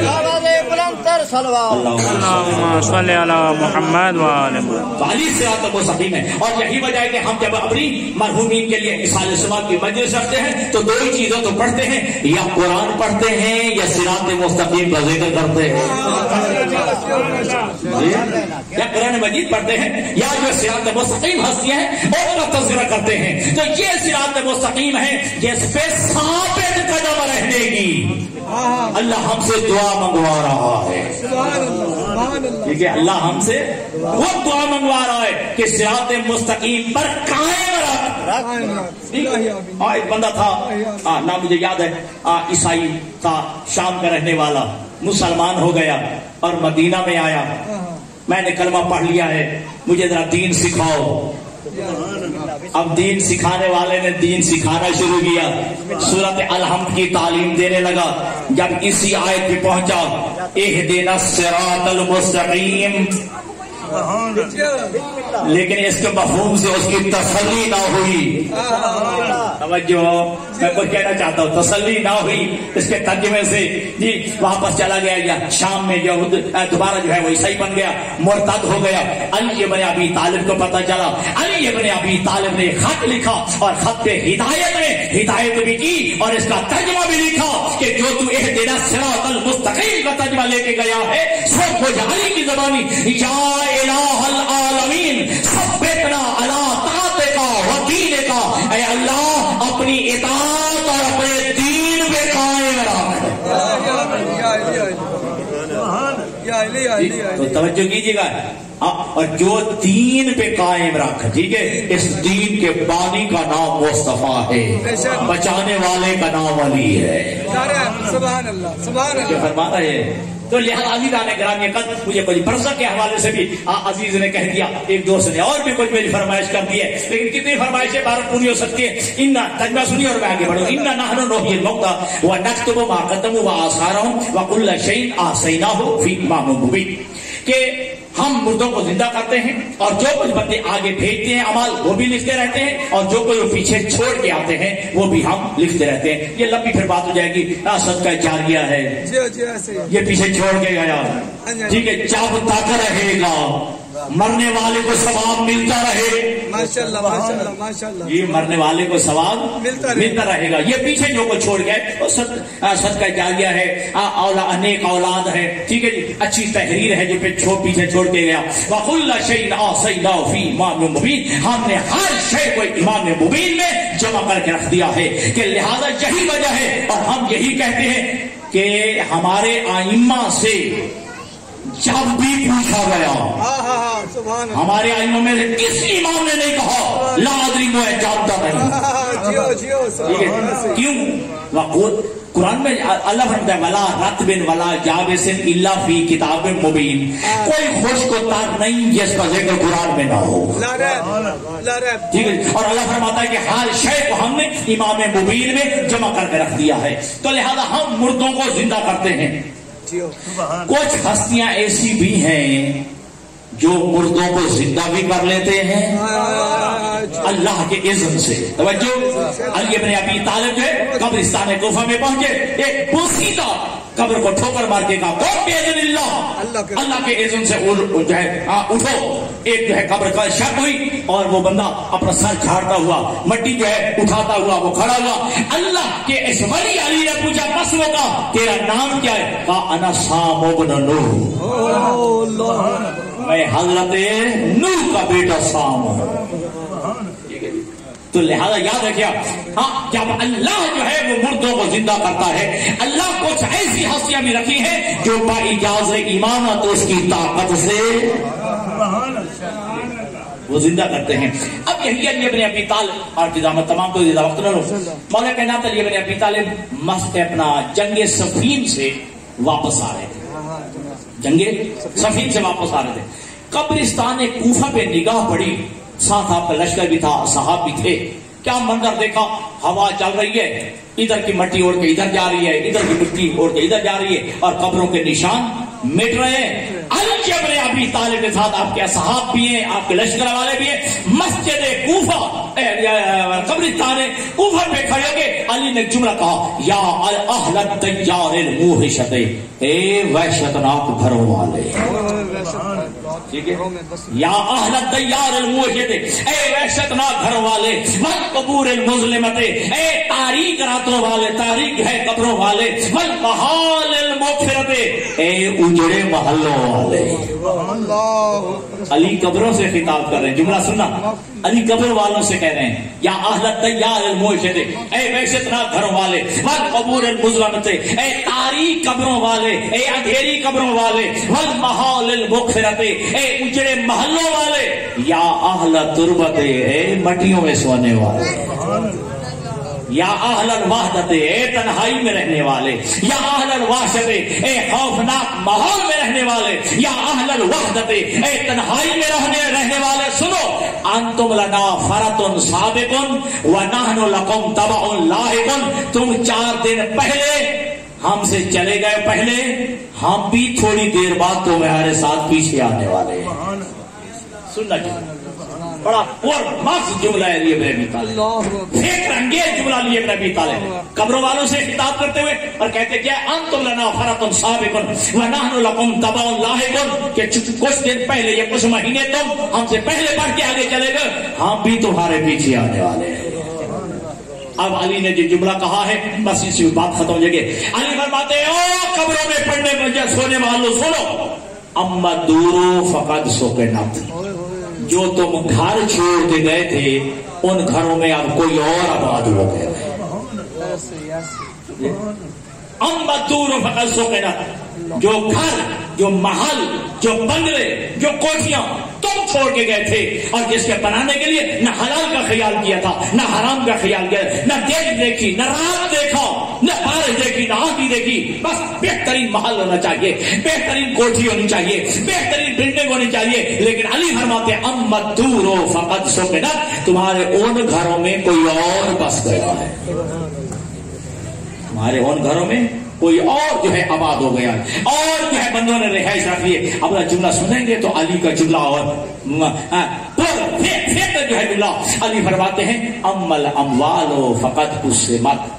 اللہم صلی علی محمد وآل محمد. علی صراط المستقیم ہے. اور یہی وجہ ہے کہ ہم جب اپنی مرحومین کے لیے اصحال ثواب کی مجلس رکھتے ہیں تو دو ہی چیزوں تو پڑھتے ہیں، یا قرآن پڑھتے ہیں یا صراط مستقیم کا ذکر کرتے ہیں. یا قرآن مجید پڑھتے ہیں یا جو صراط مستقیم ہستیاں ہیں ان کا تذکرہ کرتے ہیں. تو یہ صراط مستقیم ہے جس پہ ثابت قدم رہنے کی اللہ ہم سے دعا منگوا رہا ہے. ٹھیک ہے، اللہ ہم سے وہ دعا منگوا رہا ہے کہ صراط مستقیم پر قائم رکھ. ایک بندہ تھا، نام مجھے یاد ہے، عیسائی تھا، شام کا رہنے والا، مسلمان ہو گیا اور مدینہ میں آیا. میں نے کلمہ پڑھ لیا ہے، مجھے ذرا دین سکھاؤ. اب دین سکھانے والے نے دین سکھانا شروع کیا، سورۃ الحمد کی تعلیم دینے لگا. جب اسی آیت پہ پہنچا اہدنا الصراط المستقیم، لیکن اس کے مفہوم سے اس کی تسلی نہ ہوئی. توجہ, میں کچھ کہنا چاہتا ہوں, تسلی نہ ہوئی اس کے ترجمے سے. جی واپس چلا گیا, یا شام میں جو دوبارہ جو ہے وہ عیسائی بن گیا, مرتد ہو گیا. علی ابن ابی طالب کو پتہ چلا. علی ابن ابی طالب نے خط لکھا اور خط پہ ہدایت بھی کی اور اس کا ترجمہ بھی لکھا کہ جو تو اہدنا صراط المستقیم کا ترجمہ لے کے گیا ہے سو کچھ علی کی زبانی, یا الہ العالمین ثبتنا علی طاعتک و دینک, اے اللہ اپنی اطاعت اور اپنے دین پہ قائم رکھ. تو توجہ کیجیے گا, اور جو دین پہ قائم رکھ, ٹھیک ہے, اس دین کے بانی کا نام مصطفیٰ ہے, بچانے والے کا نام علی ہے. سبحان اللہ, سبحان اللہ فرما رہے ہیں. تو لہذا عزیزان گرامی قدر, مجھے کچھ برزخ کے حوالے سے بھی عزیز نے کہہ دیا, ایک دوست نے اور بھی کچھ میری فرمائش کر دی ہے, لیکن کتنی فرمائشیں بارت پوری ہو سکتی ہے. انا ترجمہ سنیے اور میں آگے بڑھوں. انا نحن نحیی الموتى ونکتب ما قدموا وآثارهم وكل شيء احصیناه فی امام مبین, کہ ہم مردوں کو زندہ کرتے ہیں اور جو کچھ بندے آگے بھیجتے ہیں اعمال وہ بھی لکھتے رہتے ہیں, اور جو کوئی پیچھے چھوڑ کے آتے ہیں وہ بھی ہم لکھتے رہتے ہیں. یہ لمبی پھر بات ہو جائے گی. صدقہ جاریہ ہے, یہ پیچھے چھوڑ کے گیا, ٹھیک ہے, جب تک رہے گا مرنے والے کو ثواب ملتا رہے. ماشاءاللہ ماشاءاللہ ماشاءاللہ, یہ مرنے والے کو ثواب ملتا رہے گا. یہ پیچھے جو کو چھوڑ گئے وہ صدقہ جاریہ ہے, انیک اولاد ہے, ٹھیک ہے جی, اچھی تحریر ہے جو پیچھے چھوڑ کے گیا. وَكُلَّ شَيْءٍ أَحْصَيْنَاهُ فِي إِمَامٍ مُبِينٍ, ہم نے ہر شے کو امام مبین میں جمع کر کے رکھ دیا ہے. کہ لہذا یہی وجہ ہے, اور ہم یہی کہتے ہیں کہ ہمارے ائمہ سے جب بھی پوچھا گیا, ہمارے ائمہ میں سے کسی امام نے نہیں کہا لا ادری, میں جانتا نہیں. کیوں؟ قرآن میں اللہ فرماتا ہے ولا رطب ولا یابس الا فی کتاب مبین, کوئی خشک و تر نہیں جس کا ذکر قرآن میں نہ ہو. ٹھیک ہے, اور اللہ فرماتا ہے کہ ہر شے کو ہم نے امام مبین میں جمع کر کے رکھ دیا ہے. تو لہذا ہم مردوں کو زندہ کرتے ہیں. کچھ ہستیاں ایسی بھی ہیں جو مردوں کو زندہ بھی کر لیتے ہیں اللہ کے اذن سے. توجہ, علی ابن ابی طالب جو ہے قبرستان کوفہ میں پہنچے, ایک بوسیدہ قبر کو ٹھوکر مار کے کہا کون باذن اللہ, اللہ کے اذن سے جو ہے اٹھو. ایک جو ہے قبر کا شک ہوئی اور وہ بندہ اپنا سر جھاڑتا ہوا, مٹی جو ہے اٹھاتا ہوا وہ کھڑا ہوا. اللہ کے اس ولی علی نے پوچھا مسلو کا تیرا نام کیا ہے؟ کہا انا سام ابن نوح, میں حضرت نوح کا بیٹا سام ہوں. تو لہذا یاد رکھیا, ہاں جب اللہ جو ہے وہ مردوں کو زندہ کرتا ہے, اللہ کچھ ایسی ہستیاں بھی رکھی ہیں جو با اجازت امامت اس کی طاقت سے وہ زندہ کرتے ہیں. اب یہی علی ابن ابی طالب, اور تمام کو زیادہ وقت نہ لو, مولا کائنات علی ابن ابی طالب مست اپنا جنگ صفین سے واپس آ رہے تھے, جنگ صفین سے واپس آ رہے تھے. قبرستان کوفہ پہ نگاہ پڑی, ساتھ آپ کا لشکر بھی تھا, صحاب بھی تھے. کیا منظر دیکھا, ہوا چل رہی ہے, ادھر کی مٹی اوڑ کے ادھر جا رہی ہے, ادھر کی مٹی اوڑ کے ادھر جا رہی ہے, اور قبروں کے نشان مٹ رہے ہیں. علی ابن ابی طالب کے ساتھ آپ کے صحاب بھی ہیں, آپ کے لشکر والے بھی ہیں. مسجد کوفہ قبرستان کوفہ پہ کھڑے ہو کے علی نے جملہ کہا یا اہل الدیار الموحشۃ, اے وحشتناک گھروں والے, یا اہل الدیار الموحشۃ, اے وحشتناک گھروں والے, والقبور المظلمۃ, اے تاریک راتوں والے, تاریک ہے قبروں والے, والمحال المغفرۃ, اے اجڑے محلوں والے. علی قبروں سے خطاب کر رہے ہیں, جملہ سننا, علی قبر والوں سے کہہ رہے ہیں یا اہل الدیار الموحشۃ, اے وحشتناک گھروں والے, والقبور المظلمۃ, اے تاریک قبروں والے, اے اندھیری قبروں والے, والمحال المغفرۃ, اے اجڑے محلوں والے, یا اہل تربت, اے مٹیوں میں سونے والے, یا اہل الوحدت, اے تنہائی میں رہنے والے, یا اہل الوحشت, اے خوفناک ماحول میں رہنے والے, یا اہل الوحدت, اے تنہائی میں رہنے والے. سنو, انتم لنا فرط سابق ونحن لکم تبع لاحق, تم 4 دن پہلے ہم سے چلے گئے, پہلے ہم بھی تھوڑی دیر بعد تمہارے ساتھ پیچھے آنے والے ہیں. سننا جملہ بڑا اور مست جملہ ہے علی ابن ابی طالب، فکر انگیز جملہ علی ابن ابی طالب قبروں والوں سے خطاب کرتے ہوئے اور کہتے کیا انتم لنا فرط سابق ونحن لکم تبع لاحق، کہ کچھ دن پہلے یا کچھ مہینے تم ہم سے پہلے بڑھ کے آگے چلے گئے، ہم بھی تمہارے پیچھے آنے والے ہیں۔ اب علی نے جو جملہ کہا ہے بس اسی بات ختم ہو جائے گی۔ علی فرماتے ہیں او قبروں میں پڑھنے سونے والوں سنو، اما دورو فقد سکنت، جو تم گھر چھوڑ کے گئے تھے ان گھروں میں اب کوئی اور آباد ہو گیا ہے۔ اما دورو فقد سکنت، جو گھر، جو محل، جو بنگلے، جو کوٹھیاں تم چھوڑ کے گئے تھے اور جس کے بنانے کے لیے نہ حلال کا خیال کیا تھا نہ حرام کا خیال کیا، نہ دن دیکھی نہ رات دیکھا نہ بارش دیکھی نہ آندھی دیکھی، بس بہترین محل ہونا چاہیے، بہترین کوٹھی ہونی چاہیے، بہترین بلڈنگ ہونی چاہیے، لیکن علی فرماتے ہیں اما دورو فقد سکنت، تمہارے ان گھروں میں کوئی اور بس گیا ہے، تمہارے ان گھروں میں کوئی اور جو ہے آباد ہو گیا ہے، اور جو ہے بندوں نے رہائش رکھ لی ہے۔ اپنا جملہ سنیں گے تو علی کا جملہ اور پھر جو ہے جملہ علی فرماتے ہیں امل اموال فقط قسمت،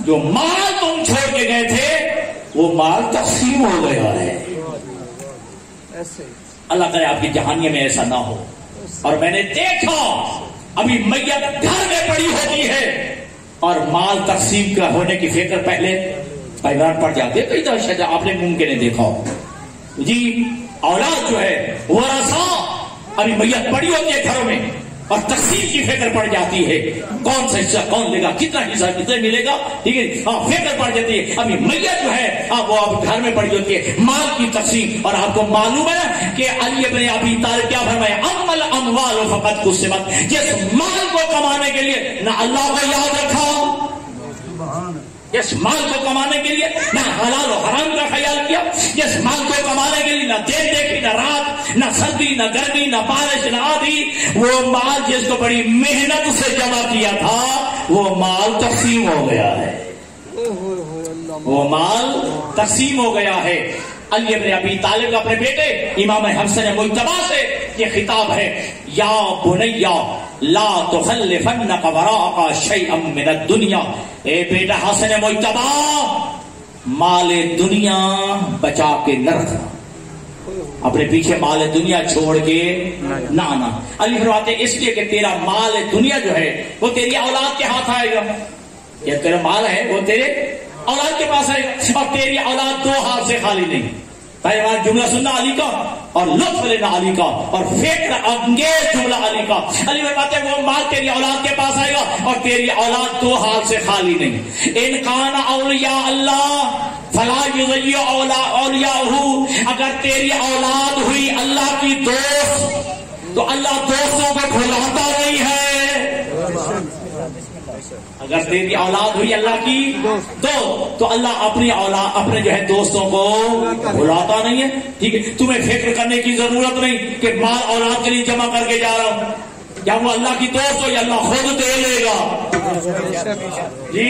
جو مال تم چھوڑ کے گئے تھے وہ مال تقسیم ہو گیا ہے۔ اللہ کرے آپ کی جہانیہ میں ایسا نہ ہو۔ اور میں نے دیکھا ابھی میت گھر میں پڑی ہوتی ہے اور مال تقسیم کا ہونے کی فکر پہلے پیغام پڑ جاتے، کئی دفعہ شاید آپ نے ممکن ہے دیکھا ہو جی، اولاد جو ہے ورثہ ابھی میت پڑی ہوتی ہے گھروں میں اور تقسیم کی فکر پڑ جاتی ہے، کون سا حصہ کون لے گا، کتنا حصہ کتنے ملے گا، ٹھیک ہے، ہاں فکر پڑ جاتی ہے۔ ابھی میت جو ہے وہ اب گھر میں پڑی ہوتی ہے، مال کی تقسیم، اور آپ کو معلوم ہے کہ علی ابن ابی طالب کیا فرمایا، امل اموال فقط قسمت، جس مال کو کمانے کے لیے نہ اللہ کو یاد رکھا، جس مال کو کمانے کے لیے نہ حلال و حرام کا خیال کیا، جس مال کو کمانے کے لیے نہ دن دیکھی نہ رات، نہ سردی نہ گرمی نہ بارش نہ آدھی، وہ مال جس کو بڑی محنت سے جمع کیا تھا وہ مال تقسیم ہو گیا ہے، وہ مال تقسیم ہو گیا ہے۔ علی ابن ابی طالب کا اپنے بیٹے امام حسن مجتبی سے یہ خطاب ہے، یا بنیا لا تخلفنک وراءک شیئا من الدنیا، اے بیٹا حسن مجتبی مال دنیا بچا کے نہ رکھنا، اپنے پیچھے مال دنیا چھوڑ کے نہ آنا۔ علی فرماتے اس لیے کہ تیرا مال دنیا جو ہے وہ تیری اولاد کے ہاتھ آئے گا، یہ تیرا مال ہے وہ تیرے اولاد کے پاس آئے گا، اور تیری اولاد دو ہاتھ سے خالی نہیں۔ پہلے بار جملہ سننا علی کا اور لطف لینا علی کا اور فکر انگیز جملہ علی کا۔ علی فرماتے ہیں وہ مال تیری اولاد کے پاس آئے گا اور تیری اولاد دو ہاتھ سے خالی نہیں۔ ان کان اولیاء اللہ فلا یضیع اولیاءہ، اگر تیری اولاد ہوئی اللہ کی دوست تو اللہ دوستوں کو بھلاتا نہیں ہے، اگر تیری اولاد ہوئی اللہ کی تو اللہ اپنی اولاد اپنے جو ہے دوستوں کو بھلاتا نہیں ہے، ٹھیک ہے۔ تمہیں فکر کرنے کی ضرورت نہیں کہ مال اولاد کے لیے جمع کر کے جا رہا ہوں، یا وہ اللہ کی دوست ہو یا اللہ خود دے لے گا جی۔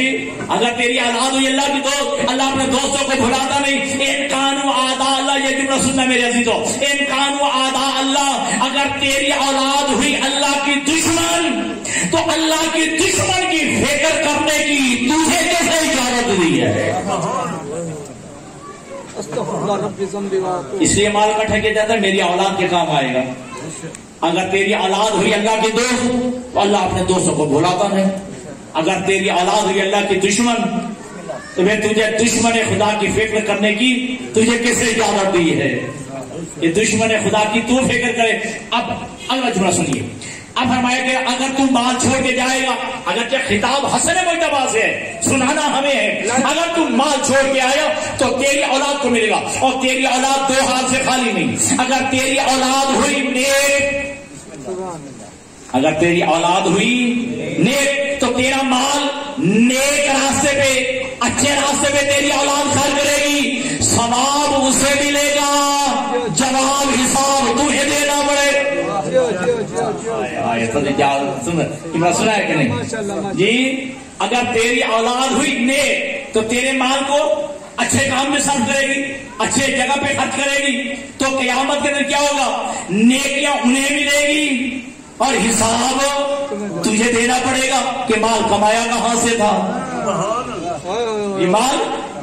اگر تیری اولاد ہوئی اللہ کی دوست، اللہ اپنے دوستوں کو بھلاتا نہیں۔ ان کانوا اعداء اللہ، یہ جملہ سننا میرے عزیزو، ان کانوا اعداء اللہ، اگر تیری اولاد ہوئی اللہ کی دشمن تو اللہ کی دشمن کی فکر کرنے کی تجھے کیسے اجازت دی ہے؟ اس لیے مال اکٹھا کیا جاتا ہے میری اولاد کے کام آئے گا۔ اگر تیری اولاد ہوئی اللہ کی دوست تو اللہ اپنے دوستوں کو بھلاتا نہیں، اگر تیری اولاد ہوئی اللہ کی دشمن تو پھر تجھے دشمن خدا کی فکر کرنے کی تجھے کس نے اجازت دی ہے؟ یہ دشمن خدا کی تو فکر کرے۔ اب اگلا جملہ سنیے، اب فرمایا کہ اگر تم مال چھوڑ کے جائے گا، اگرچہ خطاب حسن مجتبی سے ہے، سنانا ہمیں ہے، اگر تم مال چھوڑ کے آیا تو تیری اولاد کو ملے گا، اور تیری اولاد دو ہاتھ سے خالی نہیں۔ اگر تیری اولاد ہوئی نیک، اگر تیری اولاد ہوئی نیک تو تیرا مال نیک راستے پہ، اچھے راستے پہ تیری اولاد خرچ کرے گی، ثواب اسے ملے گا، جواب حساب تمہیں دینا پڑے۔ سنا ہے کہ نہیں جی؟ اگر تیری اولاد ہوئی نیک تو تیرے مال کو اچھے کام میں صرف کرے گی، اچھے جگہ پہ خرچ کرے گی، تو قیامت کے دن کیا ہوگا؟ نیکیاں انہیں ملے گی اور حساب تجھے دینا پڑے گا کہ مال کمایا کہاں سے تھا، یہ مال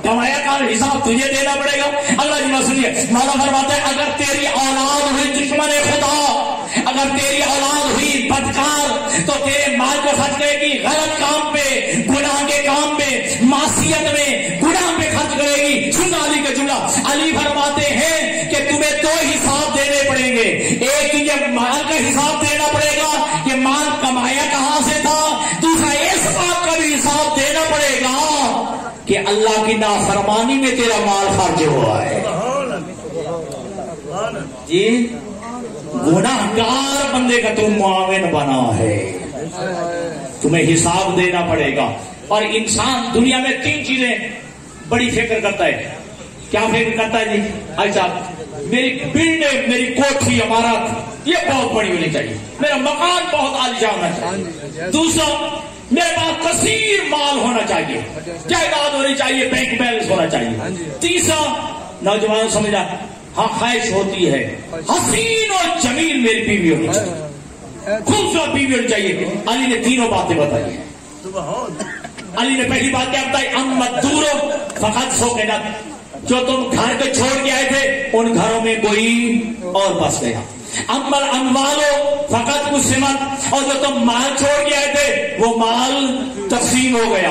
کمایا کہاں، حساب تجھے دینا پڑے گا۔ اللہ جی سنیے، مولا فرماتا ہے اگر تیری اولاد ہوئی دشمن خدا، اگر تیری اولاد ہوئی بدکار، تو تیرے مال کو خرچ کرے گی غلط کام پہ، گناہ کے کام پہ، معصیت میں، گناہ پہ خرچ کرے گی۔ سن علی کا جملہ، علی فرماتے ہیں کہ تمہیں دو حساب دینے پڑیں گے، ایک تجھے مال کا حساب دینا پڑے گا کہ مال کمایا کہاں سے تھا، دوسرا اس بات کا بھی حساب دینا پڑے گا کہ اللہ کی نافرمانی میں تیرا مال خرچ ہوا ہے۔ جی گناہگار بندے کا تم معاون بنا ہے، تمہیں حساب دینا پڑے گا۔ اور انسان دنیا میں تین چیزیں بڑی فکر کرتا ہے۔ کیا فکر کرتا ہے جی؟ اچھا میری بلڈنگ، میری کوٹھی، عمارت یہ بہت بڑی ہونی چاہیے، میرا مکان بہت عالیشان ہونا چاہیے۔ دوسرا میرے پاس کثیر مال ہونا چاہیے، جائیداد ہونی چاہیے، بینک بیلنس ہونا چاہیے۔ تیسرا نوجوان سمجھا ہاں خواہش ہوتی ہے حسین اور جمیل میری بیوی ہونی چاہیے، خوبصورت بیوی ہونی چاہیے۔ علی نے تینوں باتیں بتائی ہیں۔ علی نے پہلی بات کیا بتائی؟ امت دورو فقط سوکنت، جو تم گھر کو چھوڑ کے آئے تھے ان گھروں میں کوئی اور بس گیا۔ امل اموالو فقط قسمت، اور جو تم مال چھوڑ کے آئے تھے وہ مال تقسیم ہو گیا۔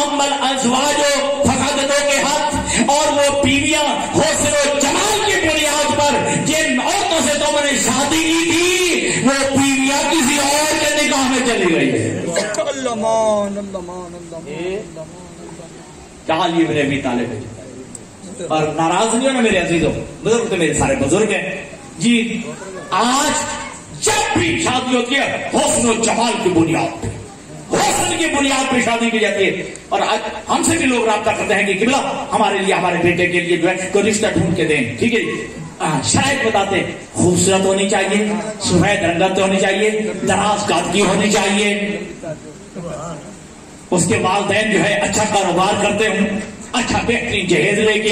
امل ازواجو فقط دو کے ہاتھ، اور وہ بیویاں حسن و جمال کی بنیاد پر جن عورتوں سے تم نے شادی کی تھی وہ بیویاں کسی اور کے نکاح میں چلی گئی ہے۔ کہا علی بن ابی طالب ہے، اور ناراض نہیں ہونا میرے عزیزوں، بزرگ تو میرے سارے بزرگ ہیں جی۔ آج جب بھی شادی ہوتی ہے حسن و جمال کی بنیاد پہ، حسن کی بنیاد پہ شادی کی جاتی ہے۔ اور آج ہم سے بھی لوگ رابطہ کرتے ہیں کہ قبلہ ہمارے لیے، ہمارے بیٹے کے لیے جو ہے کوئی رشتہ ڈھونڈ کے دیں، ٹھیک ہے جی۔ شاید بتاتے ہیں خوبصورت ہونی چاہیے، سفید رنگت ہونی چاہیے، دراز قد کی ہونی چاہیے، اس کے والدین جو ہے اچھا کاروبار کرتے ہوں، اچھا بہترین جہیز لے کے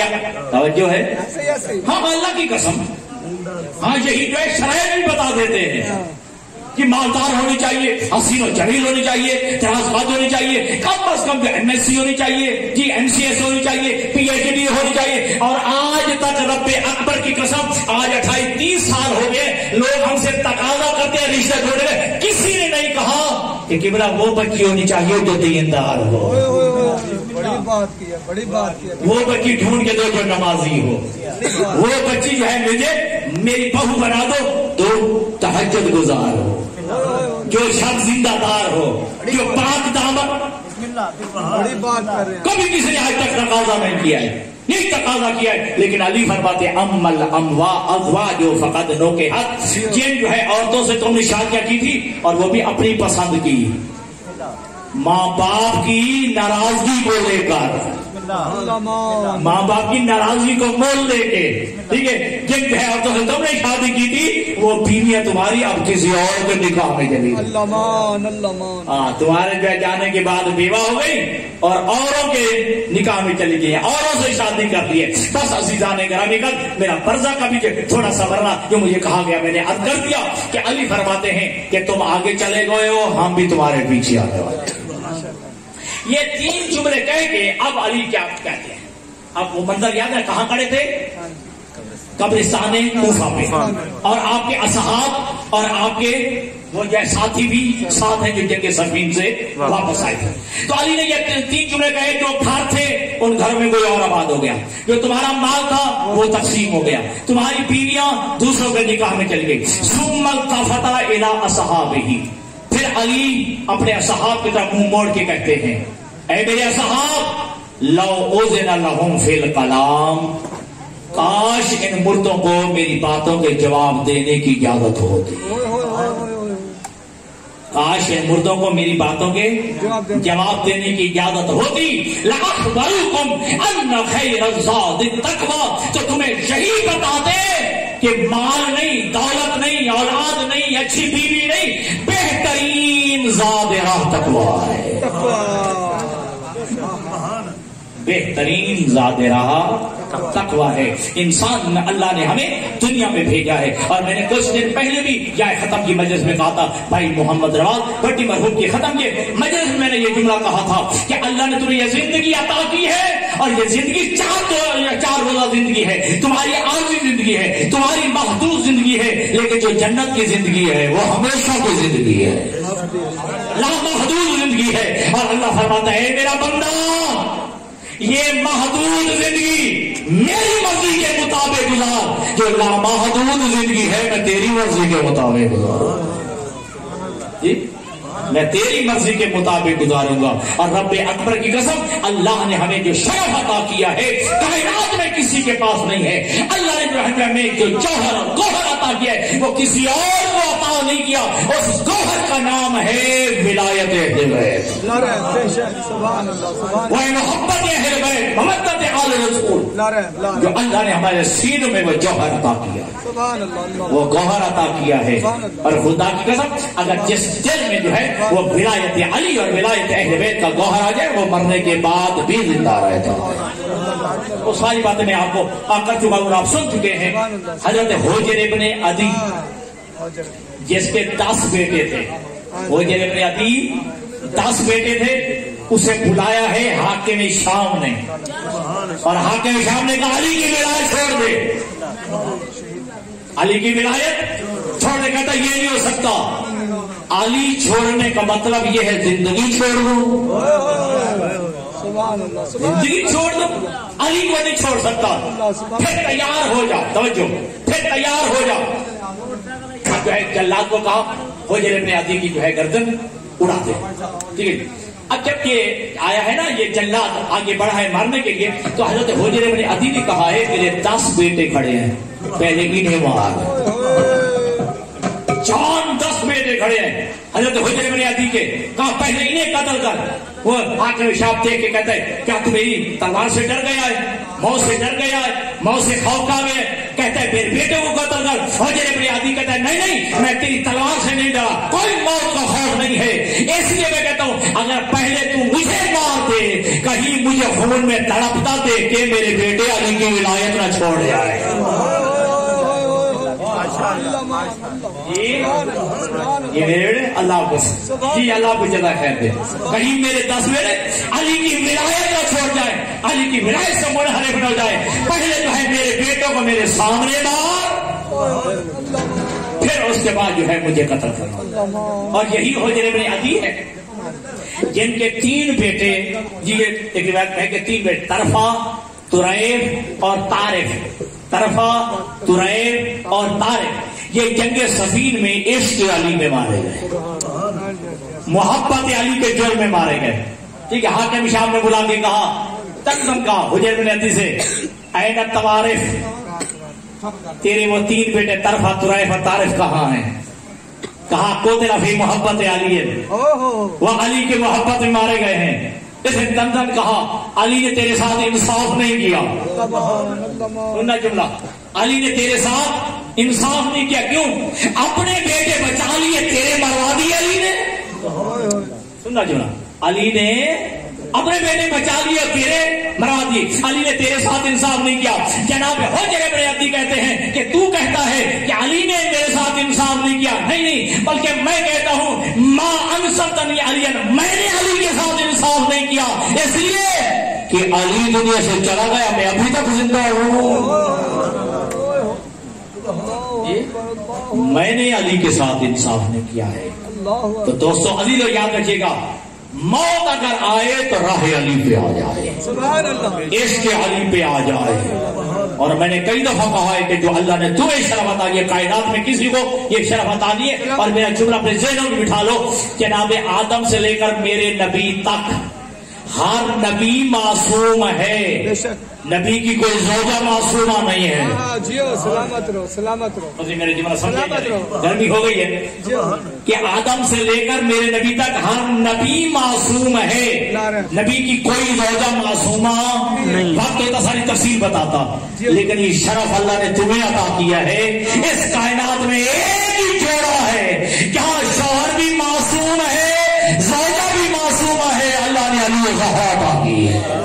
توجہ ہے۔ ہاں اللہ کی قسم، ہاں یہی جو ہے شرائط بھی بتا دیتے ہیں کہ مالدار ہونی چاہیے، حسین و جمیل ہونی چاہیے، دراز قد ہونی چاہیے، کم از کم جو ایم ایس سی ہونی چاہیے، جی ایم سی ایس ہونی چاہیے، پی ایچ ڈی ہونی چاہیے۔ اور آج تک رب اکبر کی قسم، آج 28-30 سال ہو گئے لوگ ہم سے تقاضا کرتے ہیں رشتہ جوڑے ہوئے، کسی نے نہیں کہا کہ قبلہ وہ بچی ہونی چاہیے جو دیندار ہو، بڑی بات کی ہے، بڑی بات کی ہے، وہ بچی ڈھونڈ کے دو جو نمازی ہو، وہ بچی جو ہے مجھے میری بہو بنا دو تو تہجد گزار ہو، جو شب زندہ دار ہو، جو پاک دامن۔ بڑی بات کر رہے ہیں۔ کبھی کسی نے آج تک تقاضا نہیں کیا ہے، نہیں تقاضا کیا ہے، لیکن علی فرماتے امل اموا ازواج جو فقط نو کے حق، جن جو ہے عورتوں سے تم نے شادیاں کی تھی اور وہ بھی اپنی پسند کی، ماں باپ کی ناراضگی کو لے کر، ماں باپ کی ناراضگی کو مول لے کے، ٹھیک ہے، جن جو ہے عورتوں سے تم نے شادی کی تھی وہ بیویاں تمہاری اب کسی اور کے نکاح میں چلی گئی۔ ہاں تمہارے جو ہے جانے کے بعد بیوہ ہو گئی اور اوروں کے نکاح میں چلی گئی، اوروں سے شادی کر لی ہے۔ بس عزیزان گرامی کل میرا پرزہ کبھی تھوڑا سا ورنہ جو مجھے کہا گیا میں نے عرض کر دیا کہ علی فرماتے ہیں کہ تم آگے چلے گئے ہو، ہم بھی تمہارے پیچھے آنے والے۔ یہ تین جملے کہہ کے اب علی کیا کہتے ہیں؟ اب وہ منظر یاد ہے کہاں کھڑے تھے؟ قبرستان کوفہ پہ، اور آپ کے اصحاب اور آپ کے وہ جو ساتھی بھی ساتھ ہیں جو جنگ صفین سے واپس آئے تھے۔ تو علی نے یہ تین جملے کہے، جو گھر تھے ان گھروں میں کوئی اور آباد ہو گیا، جو تمہارا مال تھا وہ تقسیم ہو گیا، تمہاری بیویاں دوسروں کے نکاح میں چلی گئی۔ ثم التفت الی اصحابہ، پھر علی اپنے اصحاب کی طرف منہ موڑ کے کہتے ہیں، اے میرے اصحاب، لو اذن لہم فی الکلام، کاش ان مردوں کو میری باتوں کے جواب دینے کی اجازت ہوتی، کاش ان مردوں کو میری باتوں کے جواب دینے کی اجازت ہوتی۔ لأخبرکم ان خیر الزاد التقوی، تو تمہیں یہی بتاتے کہ مال نہیں، دولت نہیں، اولاد نہیں، اچھی بیوی نہیں، بہترین زاد راہ تقوی ہے۔ بہترین زاد رہا تقویٰ ہے. انسان میں اللہ نے ہمیں دنیا میں بھیجا ہے. اور میں نے کچھ دن پہلے بھی یا ختم کی مجلس میں کہا تھا, بھائی محمد رواز بٹی مرحوم کی ختم کے مجلس میں نے یہ جملہ کہا تھا کہ اللہ نے تمہیں یہ زندگی عطا کی ہے, اور یہ زندگی چار روزہ زندگی ہے, تمہاری عارضی زندگی ہے, تمہاری محدود زندگی ہے, لیکن جو جنت کی زندگی ہے وہ ہمیشہ کی زندگی ہے, لامحدود زندگی ہے. اور اللہ فرماتا ہے میرا بندہ یہ محدود زندگی میری مرضی کے مطابق گزار, جو لامحدود زندگی ہے میں تیری مرضی کے مطابق گزاروں. جی میں تیری مرضی کے مطابق گزاروں گا. اور رب اکبر کی قسم اللہ نے ہمیں جو شرف عطا کیا ہے کائنات میں کسی کے پاس نہیں ہے. اللہ نے جو ہمیں جو گوہر عطا کیا ہے وہ کسی اور کو عطا نہیں کیا. اس گوہر کا نام ہے ولایت اہل بیت, وہ محبت اہل بیت, محبت آل رسول, جو اللہ نے ہمارے سینوں میں وہ جوہر عطا کیا, وہ گوہر عطا کیا ہے. اور خدا کی قسم اگر جس دل میں جو ہے وہ ولایت علی اور ولایت اہل بیت کا گوہر آ جائے, وہ مرنے کے بعد بھی زندہ رہتا ہے. وہ ساری باتیں میں آپ کو کر چکا ہوں, آپ سن چکے ہیں. حضرت حجر ابن عدی جس کے 10 بیٹے تھے, حجر ابن عدی 10 بیٹے تھے, اسے بلایا ہے حاکم شام نے, اور حاکم شام نے کہا علی کی ولایت چھوڑ دے, علی کی ولایت چھوڑ دے. کہتا یہ نہیں ہو سکتا, علی چھوڑنے کا مطلب یہ ہے زندگی چھوڑ دو, زندگی چھوڑ دو, علی کو نہیں چھوڑ سکتا. پھر تیار ہو جا, توجہ, پھر تیار ہو جا. جو ہے جلاد کو کہا حجر ابن عدی کی جو ہے گردن اڑا دے. ٹھیک ہے, اب جب یہ آیا ہے نا یہ جلاد آگے بڑھا ہے مارنے کے لیے, تو حضرت حجر ابن عدی نے کہا ہے کہ 10 بیٹے کھڑے ہیں, پہلے انہیں مار. جان 10 بیٹے کھڑے ہیں حضرت حجر ابن عدی کے, کہا پہلے انہیں قتل کر. وہ حاکم شام دیکھ کے کہتا ہے کیا تم میری تلوار سے ڈر گیا ہے, موت سے ڈر گیا ہے, موت سے خوف کھا گیا ہے. کہتا ہے میرے بیٹے کو قتل کر. حجر ابن عدی کہتا ہے نہیں نہیں, میں تیری تلوار سے نہیں ڈرا, کوئی موت کا خوف نہیں ہے. اس لیے میں کہتا ہوں اگر پہلے تو مجھے مار دے, کہیں مجھے خون میں تڑپتا دے کہ میرے بیٹے علی کی ولایت نہ چھوڑ جائے. یہ میرے اللہ کو جی اللہ کو جزا خیر دے, کہیں میرے 10 بیٹے علی کی ولایت نہ چھوڑ جائے, علی کی ولایت سے منحرف نہ ہو جائے. پہلے جو ہے میرے بیٹوں کو میرے سامنے مار, پھر اس کے بعد جو ہے مجھے قتل کرنا. اور یہی حجر ابن عدی ہے جن کے 3 بیٹے, جی ایک روایت ہے کہ 3 بیٹے طرفہ, طریف اور طارف, طرفہ, طریف اور طارف, یہ جنگ صفین میں عشق علی میں مارے گئے, محبت علی کے جرم میں مارے گئے. ٹھیک ہے, حاکم شام نے بلا کے کہا تقدم کہا حجر بن عدی سے, این الطوارف, تیرے وہ 3 بیٹے طرفہ, طریف اور طارف کہاں ہیں؟ کہا قتل فی محبت علی, وہ علی کے محبت میں مارے گئے ہیں. اس نے دندن کہا علی نے تیرے ساتھ انصاف نہیں کیا. سننا جملہ, علی نے تیرے ساتھ انصاف نہیں کیا. کیوں؟ اپنے بیٹے بچا لیے, تیرے مروا دیے علی نے. سننا جملہ, علی نے اپنے بیٹے بچا لیے, تیرے مروا دیے. علی نے تیرے ساتھ انصاف نہیں کیا. جناب حجر ابن عدی کہتے ہیں کہ تو کہتا ہے کہ علی نے میرے ساتھ انصاف نہیں کیا. نہیں نہیں, بلکہ میں کہتا ہوں ما انصفتنی علی, میں نے علی کے ساتھ انصاف نہیں کیا, اس لیے کہ علی دنیا سے چلا گیا, میں ابھی تک زندہ ہوں. میں نے علی کے ساتھ انصاف نہیں کیا ہے. تو دوستو علی لو یاد رکھیے گا, موت اگر آئے تو راہ علی پہ آ جائے, عشق علی پہ آ جائے. اور میں نے کئی دفعہ کہا ہے کہ جو اللہ نے تمہیں شرف عطا دی ہے, کائنات میں کسی کو یہ شرف عطا دی ہے. اور میرا جملہ اپنے ذہنوں میں بٹھا لو, جناب آدم سے لے کر میرے نبی تک ہر نبی معصوم ہے, نبی کی کوئی زوجہ معصومہ نہیں ہے. سلامت رہو, سلامت رہو. میرے جملہ سمجھے, گرمی ہو گئی ہے کہ آدم سے لے کر میرے نبی تک ہر نبی معصوم ہے, نبی کی کوئی زوجہ معصومہ نہیں. وقت ہوتا ساری تفصیل بتاتا, لیکن یہ شرف اللہ نے تمہیں عطا کیا ہے. اس کائنات میں ایک ہی جوڑا ہے جہاں شوہر بھی معصوم ہے, زوجہ بھی معصومہ ہے. اللہ نے علی کو عطا کی ہے.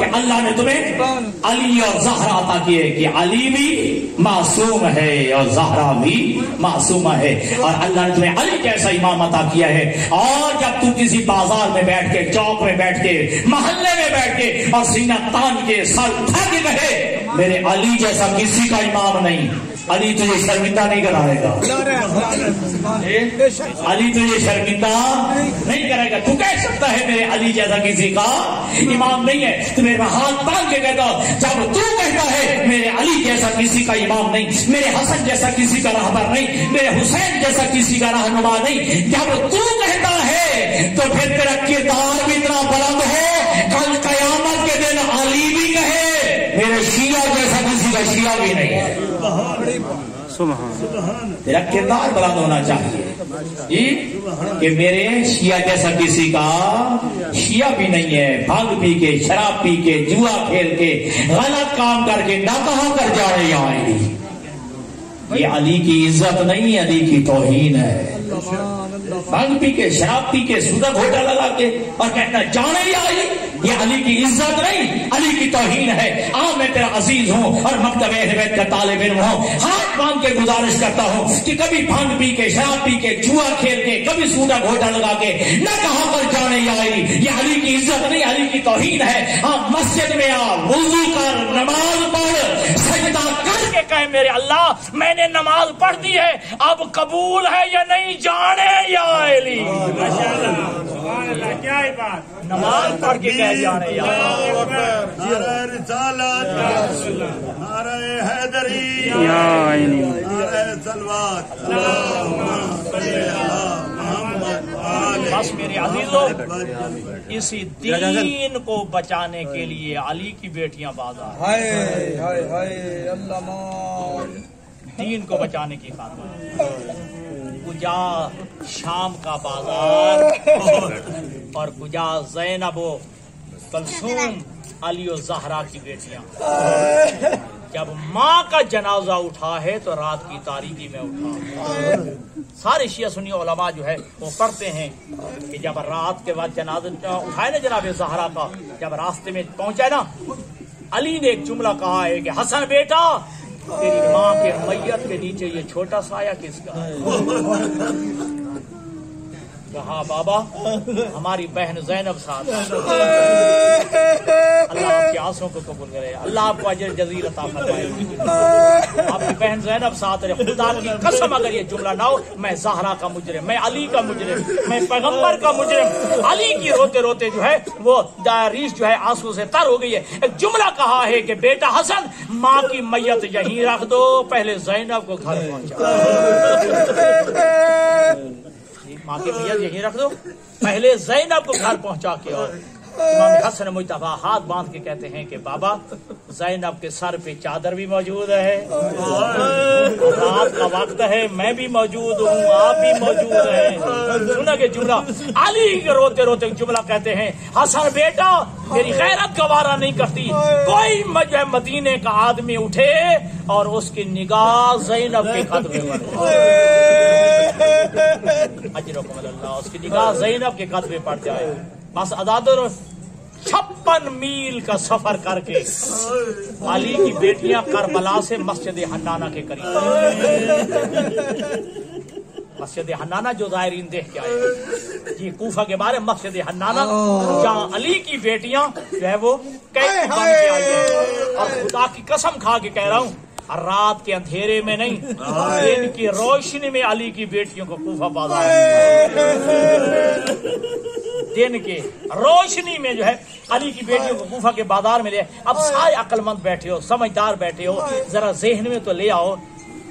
کہ اللہ نے تمہیں علی اور زہرا عطا کیے کہ علی بھی معصوم ہے اور زہرا بھی معصومہ ہے، اور اللہ نے تمہیں علی جیسا امام عطا کیا ہے۔ اور جب تم کسی بازار میں بیٹھ کے، چوک میں بیٹھ کے، محلے میں بیٹھ کے اور سینہ تان کے سر اٹھا کے کہے میرے علی جیسا کسی کا امام نہیں، علی تجھے شرمندہ نہیں کرائے گا، علی تجھے شرمندہ نہیں کرے گا۔ تو کہہ سکتا ہے میرے علی جیسا کسی کا امام نہیں ہے، تو میرا ہاتھ باندھ کے کہتا ہوں جب تو کہتا ہے میرے علی جیسا کسی کا امام نہیں، میرے حسن جیسا کسی کا رہبر نہیں، میرے حسین جیسا کسی کا رہنما نہیں، جب تو کہتا ہے تو پھر تیرا کردار بھی اتنا بلند ہو کل قیامت کے دن علی بھی کہے میرے شیعہ جیسا کسی کا شیعہ بھی نہیں ہے۔ تیرا کردار بلند ہونا چاہیے کہ میرے شیعہ جیسا کسی کا شیعہ بھی نہیں ہے۔ بھنگ پی کے، شراب پی کے، جوا کھیل کے، غلط کام کر کے نہ کہاں کر جا رہے آئے گی، یہ علی کی عزت نہیں، علی کی توہین ہے۔ بھنگ پی کے، شراب پی کے، سودا گھوٹا لگا کے اور کہنا جانے ہی آئی، یہ علی کی عزت نہیں، علی کی توہین ہے۔ آج میں تیرا عزیز ہوں اور مکتب اہل بیت کا طالب علم ہوں، ہاتھ باندھ کے گزارش کرتا ہوں کہ کبھی بھنگ پی کے، شراب پی کے، جوا کھیل کے، کبھی سودا گھوٹا لگا کے نہ کہاں پر جانے ہی آئی، یہ علی کی عزت نہیں، علی کی توہین ہے۔ آپ مسجد میں آ، وضو کر، نماز پڑھ، سجدہ کر کے کہے میرے اللہ میں نے نماز پڑھ دی ہے، اب قبول ہے یا نہیں جانے یا علی۔ کیا بات، نماز پڑھ کے کہہ جانے یا نعرہ رسالت، نعرہ حیدری، نعرہ صلوات، بس میرے عزیزوں اسی دین کو بچانے کے لیے علی کی بیٹیاں بازار، ہائے ہائے ہائے اللہ مان، دین کو بچانے کی خاطر کجا شام کا بازار اور کجا زینب و کلثوم، علی و زہرا کی بیٹیاں۔ جب ماں کا جنازہ اٹھا ہے تو رات کی تاریکی میں اٹھا۔ سارے شیعہ سنی علماء جو ہے وہ پڑھتے ہیں کہ جب رات کے بعد جنازہ اٹھائے نا جناب زہرا کا، جب راستے میں پہنچا نا علی نے ایک جملہ کہا ہے کہ حسن بیٹا تیری ماں کے میت کے نیچے یہ چھوٹا سایہ کس کا ہے؟ کہا بابا ہماری بہن زینب ساتھ ہے۔ اللہ آپ کے آنسوں کو قبول کرے، اللہ آپ کو اجر جزیل عطا فرمائے۔ آپ کی بہن زینب ساتھ رہے، خدا کی قسم اگر یہ جملہ نہ ہو میں زہرا کا مجرم، میں علی کا مجرم، میں پیغمبر کا مجرم۔ علی کی روتے روتے جو ہے وہ ریش جو ہے آنسو سے تر ہو گئی ہے۔ ایک جملہ کہا ہے کہ بیٹا حسن ماں کی میت یہیں رکھ دو، پہلے زینب کو گھر پہنچا۔ ماں کی میت یہیں رکھ دو، پہلے زینب کو گھر پہنچا کے۔ اور امام حسن مجتبی ہاتھ باندھ کے کہتے ہیں کہ بابا زینب کے سر پہ چادر بھی موجود ہے، رات کا وقت ہے، میں بھی موجود ہوں، آپ بھی موجود ہیں۔ سنا کہ جملہ علی کے روتے روتے جملہ کہتے ہیں حسن بیٹا میری غیرت گوارا نہیں کرتی کوئی مدینے کا آدمی اٹھے اور اس کی نگاہ زینب کے قدمے پر، اجرکم اللہ، اس کی نگاہ زینب کے قدمے پڑ جائے۔ بس عدادر 56 میل کا سفر کر کے علی کی بیٹیاں کربلا سے مسجد حنانہ کے قریب، مسجد حنانہ جو زائرین دیکھ کے آئے جی کوفہ کے بارے مسجد حنانہ جہاں علی کی بیٹیاں جو ہے وہ قید بن کے آئی ہیں۔ اور خدا کی قسم کھا کے کہہ رہا ہوں رات کے اندھیرے میں نہیں، دن کی روشنی میں علی کی بیٹیوں کو کوفہ بازار، دن کے روشنی میں جو ہے علی کی بیٹیوں کو کوفہ کے بازار میں لے۔ اب سارے عقل مند بیٹھے ہو، سمجھدار بیٹھے ہو، ذرا ذہن میں تو لے آؤ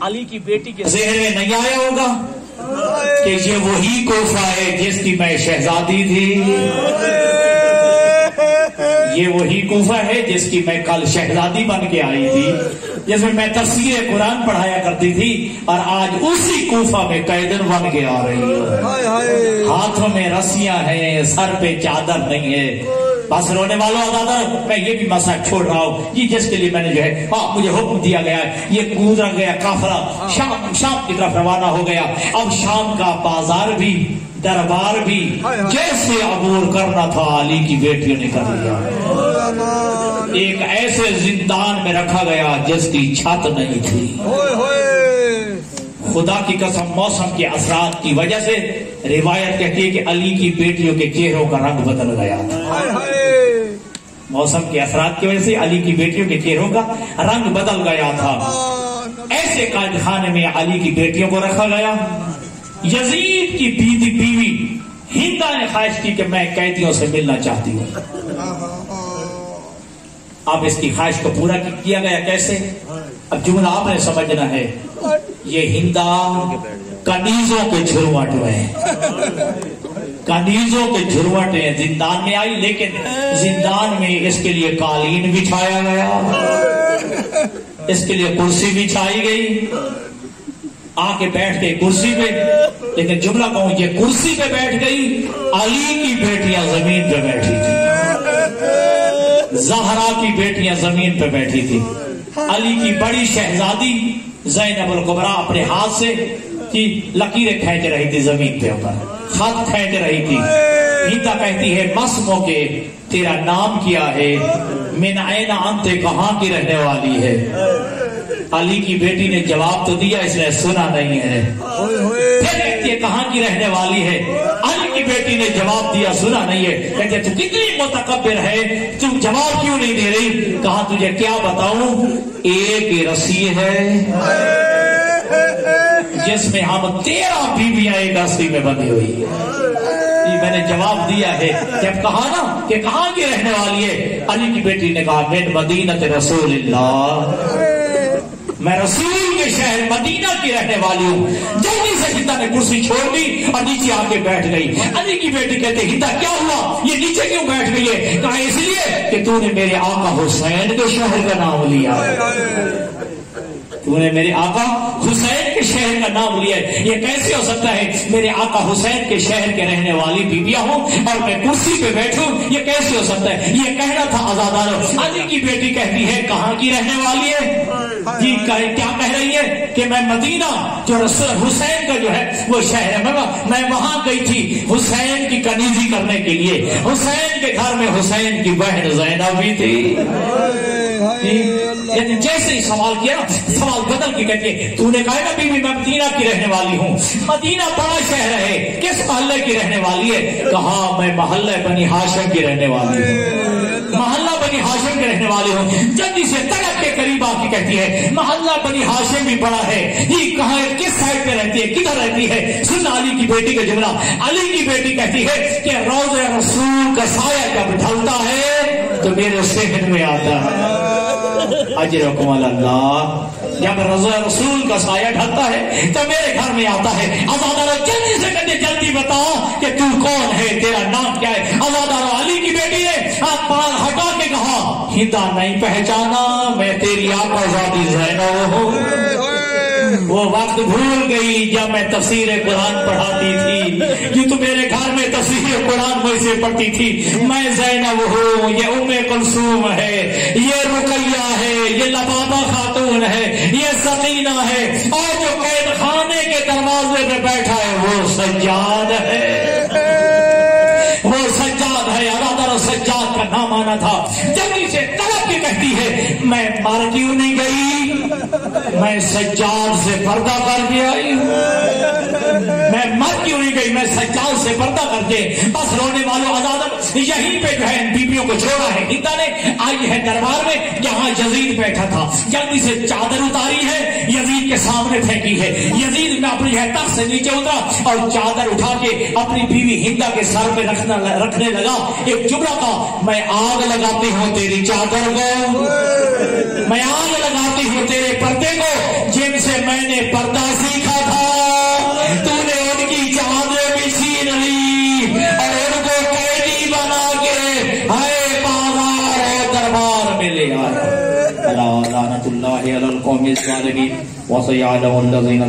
علی کی بیٹی کے ذہن میں نہیں آیا ہوگا کہ یہ وہی کوفہ ہے جس کی میں شہزادی تھی، یہ وہی کوفہ ہے جس کی میں کل شہزادی بن کے آئی تھی، جس میں تفسیر قرآن پڑھایا کرتی تھی، اور آج اسی کوفہ میں قیدن بن کے آ رہی ہوں۔ ہاتھوں میں رسیاں ہیں، سر پہ چادر نہیں ہے، بس رونے والوں عزادارو میں یہ بھی مسئلہ چھوڑ رہا ہوں، یہ جس کے لیے میں نے جو ہے مجھے حکم دیا گیا ہے، یہ گزر گیا قافلہ شام کی طرف روانہ ہو گیا۔ اب شام کا بازار بھی دربار بھی جیسے عبور کرنا تھا علی کی بیٹیوں نے کر لیا۔ ایک ایسے زندان میں رکھا گیا جس کی چھت نہیں تھی۔ خدا کی قسم موسم کے اثرات کی وجہ سے روایت کہتی ہے کہ علی کی بیٹیوں کے چہروں کا رنگ بدل گیا تھا۔ موسم کے اثرات کی وجہ سے علی کی بیٹیوں کے چہروں کا رنگ بدل گیا تھا۔ ایسے قید خانے میں علی کی بیٹیوں کو رکھا گیا۔ یزید کی بیوی ہندا نے خواہش کی کہ میں قیدیوں سے ملنا چاہتی ہوں۔ اب اس کی خواہش کو پورا کیا گیا کیسے؟ اب جملہ آپ نے سمجھنا ہے، یہ ہندا کنیزوں کے جھروٹ میں کنیزوں کے جھروٹ زندان میں آئی، لیکن زندان میں اس کے لیے قالین بچھایا گیا، اس کے لیے کرسی بچھائی گئی، آ کے بیٹھ گئی کرسی پہ۔ لیکن جملہ کہوں، یہ کرسی پہ بیٹھ گئی، علی کی بیٹیاں زمین پہ بیٹھی تھی، زہرا کی بیٹیاں زمین پہ بیٹھی تھی۔ علی کی بڑی شہزادی زینب الکبریٰ اپنے ہاتھ سے کی لکیریں کھینچ رہی تھی، زمین پہ اوپر خط کھینچ رہی تھی۔ ہندا کہتی ہے مسمو کے تیرا نام کیا ہے، من این انت کہاں کی رہنے والی ہے؟ علی کی بیٹی نے جواب تو دیا، اس نے سنا نہیں ہے۔ پھر کہتی ہے کہاں کی رہنے والی ہے؟ علی کی بیٹی نے جواب دیا، سنا نہیں ہے۔ کہتے تو کتنی متکبر ہے، تم جواب کیوں نہیں دے رہی؟ کہا تجھے کیا بتاؤں، ایک رسی ہے جس میں ہم 13 بیویاں ایک رسی میں بندھی ہوئی ہے۔ میں نے جواب دیا ہے۔ جب کہا نا کہ کہاں کی رہنے والی ہے، علی کی بیٹی نے کہا من مدینہ رسول اللہ، میں رسول کے شہر مدینہ کی رہنے والی ہوں۔ جلدی سے ہندا نے کرسی چھوڑ دی اور نیچے آ کے بیٹھ گئی۔ علی کی بیٹی کہتے ہندا کیا ہوا، یہ نیچے کیوں بیٹھ گئی ہے؟ کہا اس لیے کہ تو نے میرے آقا حسین کے شہر کا نام لیا، تو نے میرے آقا حسین کے شہر کا نام لیا ہے۔ یہ کیسے ہو سکتا ہے میرے آقا حسین کے شہر کے رہنے والی بیویاں ہوں اور میں کرسی پہ بیٹھوں؟ یہ کیسے ہو سکتا ہے؟ یہ کہنا تھا عزادارو۔ علی کی بیٹی کہتی ہے کہاں کی رہنے والی ہے؟ جی کیا کہہ رہی ہے کہ میں مدینہ جو حسین کا جو ہے وہ شہر ہے، میں وہاں گئی تھی حسین کی کنیزی کرنے کے لیے۔ حسین کے گھر میں حسین کی بہن زینب بھی تھی۔ جیسے ہی سوال کیا نا، سوال بدل کے کہتے ہیں تو نے کہا نا بیوی میں مدینہ کی رہنے والی ہوں، مدینہ بڑا شہر ہے، کس محلے کی رہنے والی ہے؟ کہا میں محلہ بنی ہاشم کی رہنے والی ہوں، محلہ بنی ہاشم کی رہنے والی ہوں۔ جلدی سے تڑپ کے قریب آ کے کہتی ہے محلہ بنی ہاشم بھی بڑا ہے، یہ کہاں کس سائڈ پہ رہتی ہے، کدھر رہتی ہے؟ سن علی کی بیٹی کا جملہ۔ علی کی بیٹی کہتی ہے کہ روضہ رسول کا سایہ جب ڈھلتا ہے تو میرے ذہن میں آتا ہے اجرکم اللہ، جب روضہ رسول کا سایہ ڈھلتا ہے تو میرے گھر میں آتا ہے۔ عزادارو جلدی سے کہتے جلدی بتا کہ تو کون ہے، تیرا نام کیا ہے؟ عزادارو علی کی بیٹی نے ہاتھ پار ہٹا کے کہا ہندا نہیں پہچانا، میں تیری آقا ذاتی زینب ہوں۔ وہ وقت بھول گئی جب میں تفسیر قرآن پڑھاتی تھی، یہ تو میرے گھر میں تفسیر قرآن مجھ سے پڑھتی تھی۔ میں زینب ہوں، یہ ام کلثوم ہے، یہ رقیہ ہے، یہ لبابہ خاتون ہے، یہ سکینہ ہے، اور جو قید خانے کے دروازے پہ بیٹھا ہے وہ سجاد ہے، وہ سجاد ہے۔ عزادارو سجاد کا نام آنا تھا۔ جلدی سے تڑپ کے کہتی ہے میں مر کیوں نہیں گئی، میں سجاد سے پردہ کر کے آئی ہوں، میں مر کیوں نہیں گئی، میں سجاد سے پردہ کر کے۔ بس رونے والوں عزادت یہیں پہ جو ہے بیویوں کو چھوڑا ہے۔ ہندا نے آئی ہے دربار میں جہاں یزید بیٹھا تھا، جلدی سے چادر اتاری ہے، یزید کے سامنے پھینکی ہے۔ یزید میں اپنی تخت سے نیچے اترا اور چادر اٹھا کے اپنی بیوی ہندا کے سر پہ رکھنے لگا۔ ایک جملہ تھا میں آگ لگاتی ہوں تیری چادر کو، میں آگ لگاتی ہوں تیرے پردے کو، جن سے میں نے پردہ سیکھا تھا تو نے ان کی چادریں بھی چھین لی اور ان کو قیدی بنا کے ہائے بازار اور دربار میں لے آئے۔ اللہ لعنت اللہ علی القوم الظالمین وسيعلم الذين